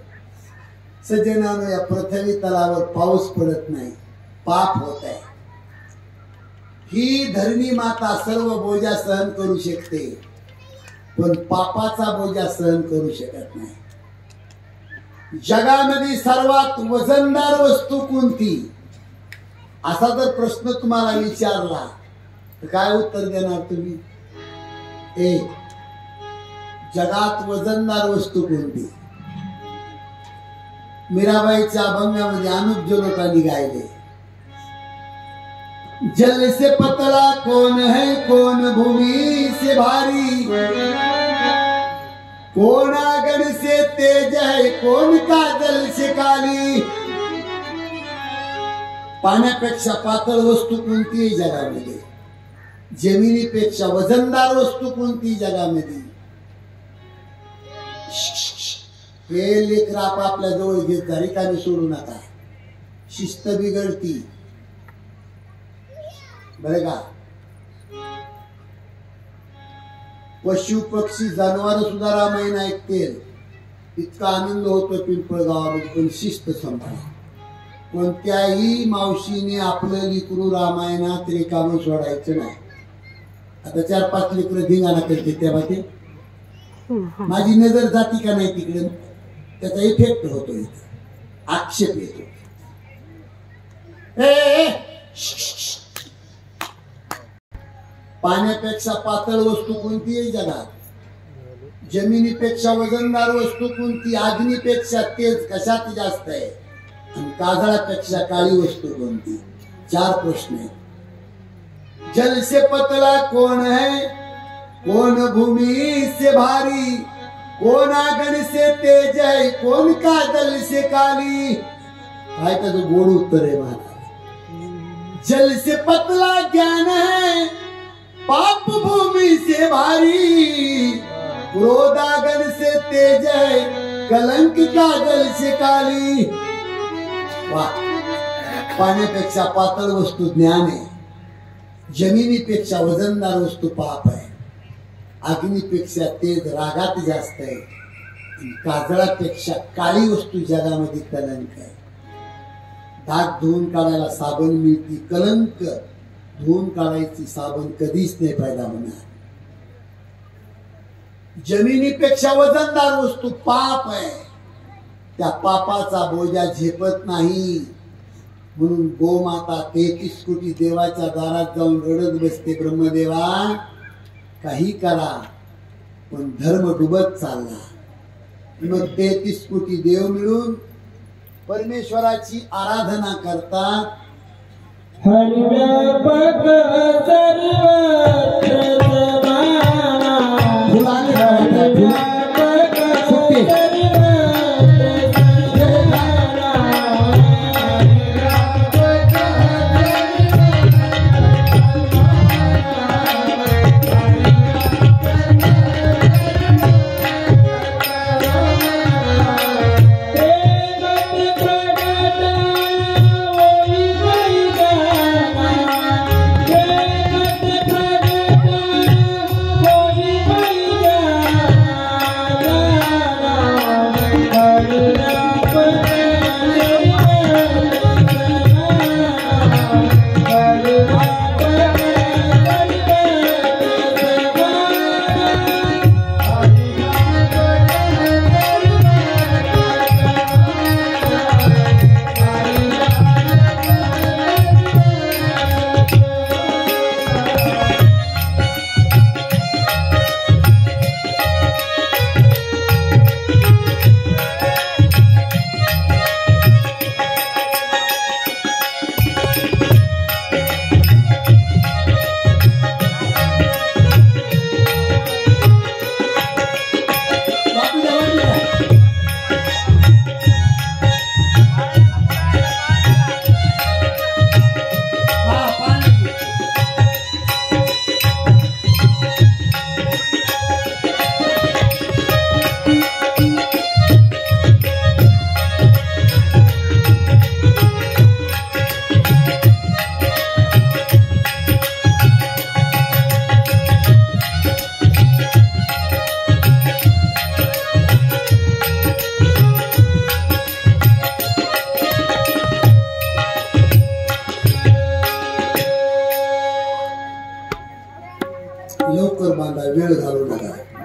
सज्जनानो, या पृथ्वी तलावर पाऊस पडत नाही, पाप होत आहे. ही धरणी माता सर्व बोजा सहन करू शकते, पण पापाचा बोजा सहन करू शकत नाही. जगामध्ये सर्वात वजनदार वस्तू कोणती असा जर प्रश्न तुम्हाला विचारला तर काय उत्तर देणार तुम्ही? जगात वजनदार वस्तू कोणती? मीराबाईच्या अभंगामध्ये अनुप जलोटांनी गायले, जल से पतला कौन है कौन भूमि से भारी, कौन आगन से तेज है कौन काजल से काली. पाण्यापेक्षा पातळ वस्तू कोणती आहे जगामध्ये? जमिनीपेक्षा वजनदार वस्तू कोणती जगामध्ये? हे लेकर आपापल्या जवळ घेत जा, रिकामी सोडू नका, शिस्त बिघडती बरं का. पशु पक्षी जनावर सुद्धा रामायण ऐकतील, इतका आनंद होतो पिंपळगावामध्ये. पण शिस्त सांभाळा. कोणत्याही मावशीने आपलं लेकरू रामायणात रिकामं सोडायचं नाही. आता 4-5 लेकरं धिंगाणा करते तेव्हा ते माझी नजर जाती का नाही तिकडे, त्याचा इफेक्ट होतो, इथं आक्षेप येतो. पाण्यापेक्षा पातळ वस्तू कोणती आहे जगात? जमिनीपेक्षा वजनदार वस्तू कोणती? अग्नीपेक्षा तेज कशात जास्त आहे? आणि काजळापेक्षा काळी वस्तू कोणती? 4 प्रश्न आहेत. जल से पतला कौन है कौन भूमि से भारी, कौन आगन से तेज है कौन काजल से काली. काय त्याचं गोड उत्तर आहे महाराज. जल से पतला ज्ञान है पाप भूमि से भारी, क्रोध आगन से तेज है कलंक काजल से काली. वाह. पाण्यापेक्षा पातळ वस्तू ज्ञान आहे, जमिनीपेक्षा वजनदार वस्तू पाप आहे, अग्नीपेक्षा तेज रागात जास्त आहे, काजळापेक्षा काळी वस्तू जगामध्ये कलंक आहे. दाग धुवून काढायला साबण मिळती, कलंक धुवून काढायची साबण कधीच नाही फायदा होणार. जमिनीपेक्षा वजनदार वस्तू पाप आहे, त्या पापाचा बोजा झेपत नाही. म्हणून गोमाता 33 कोटी देवाच्या दारात जाऊन रडत बसते, ब्रह्मदेवा काही करा, पण धर्म डुबत चालला. मग 33 कोटी देव मिळून परमेश्वराची आराधना करतात. हरिव्यापक सर्वत्र समाना, लवकर बांधा, वेळ घालू नका.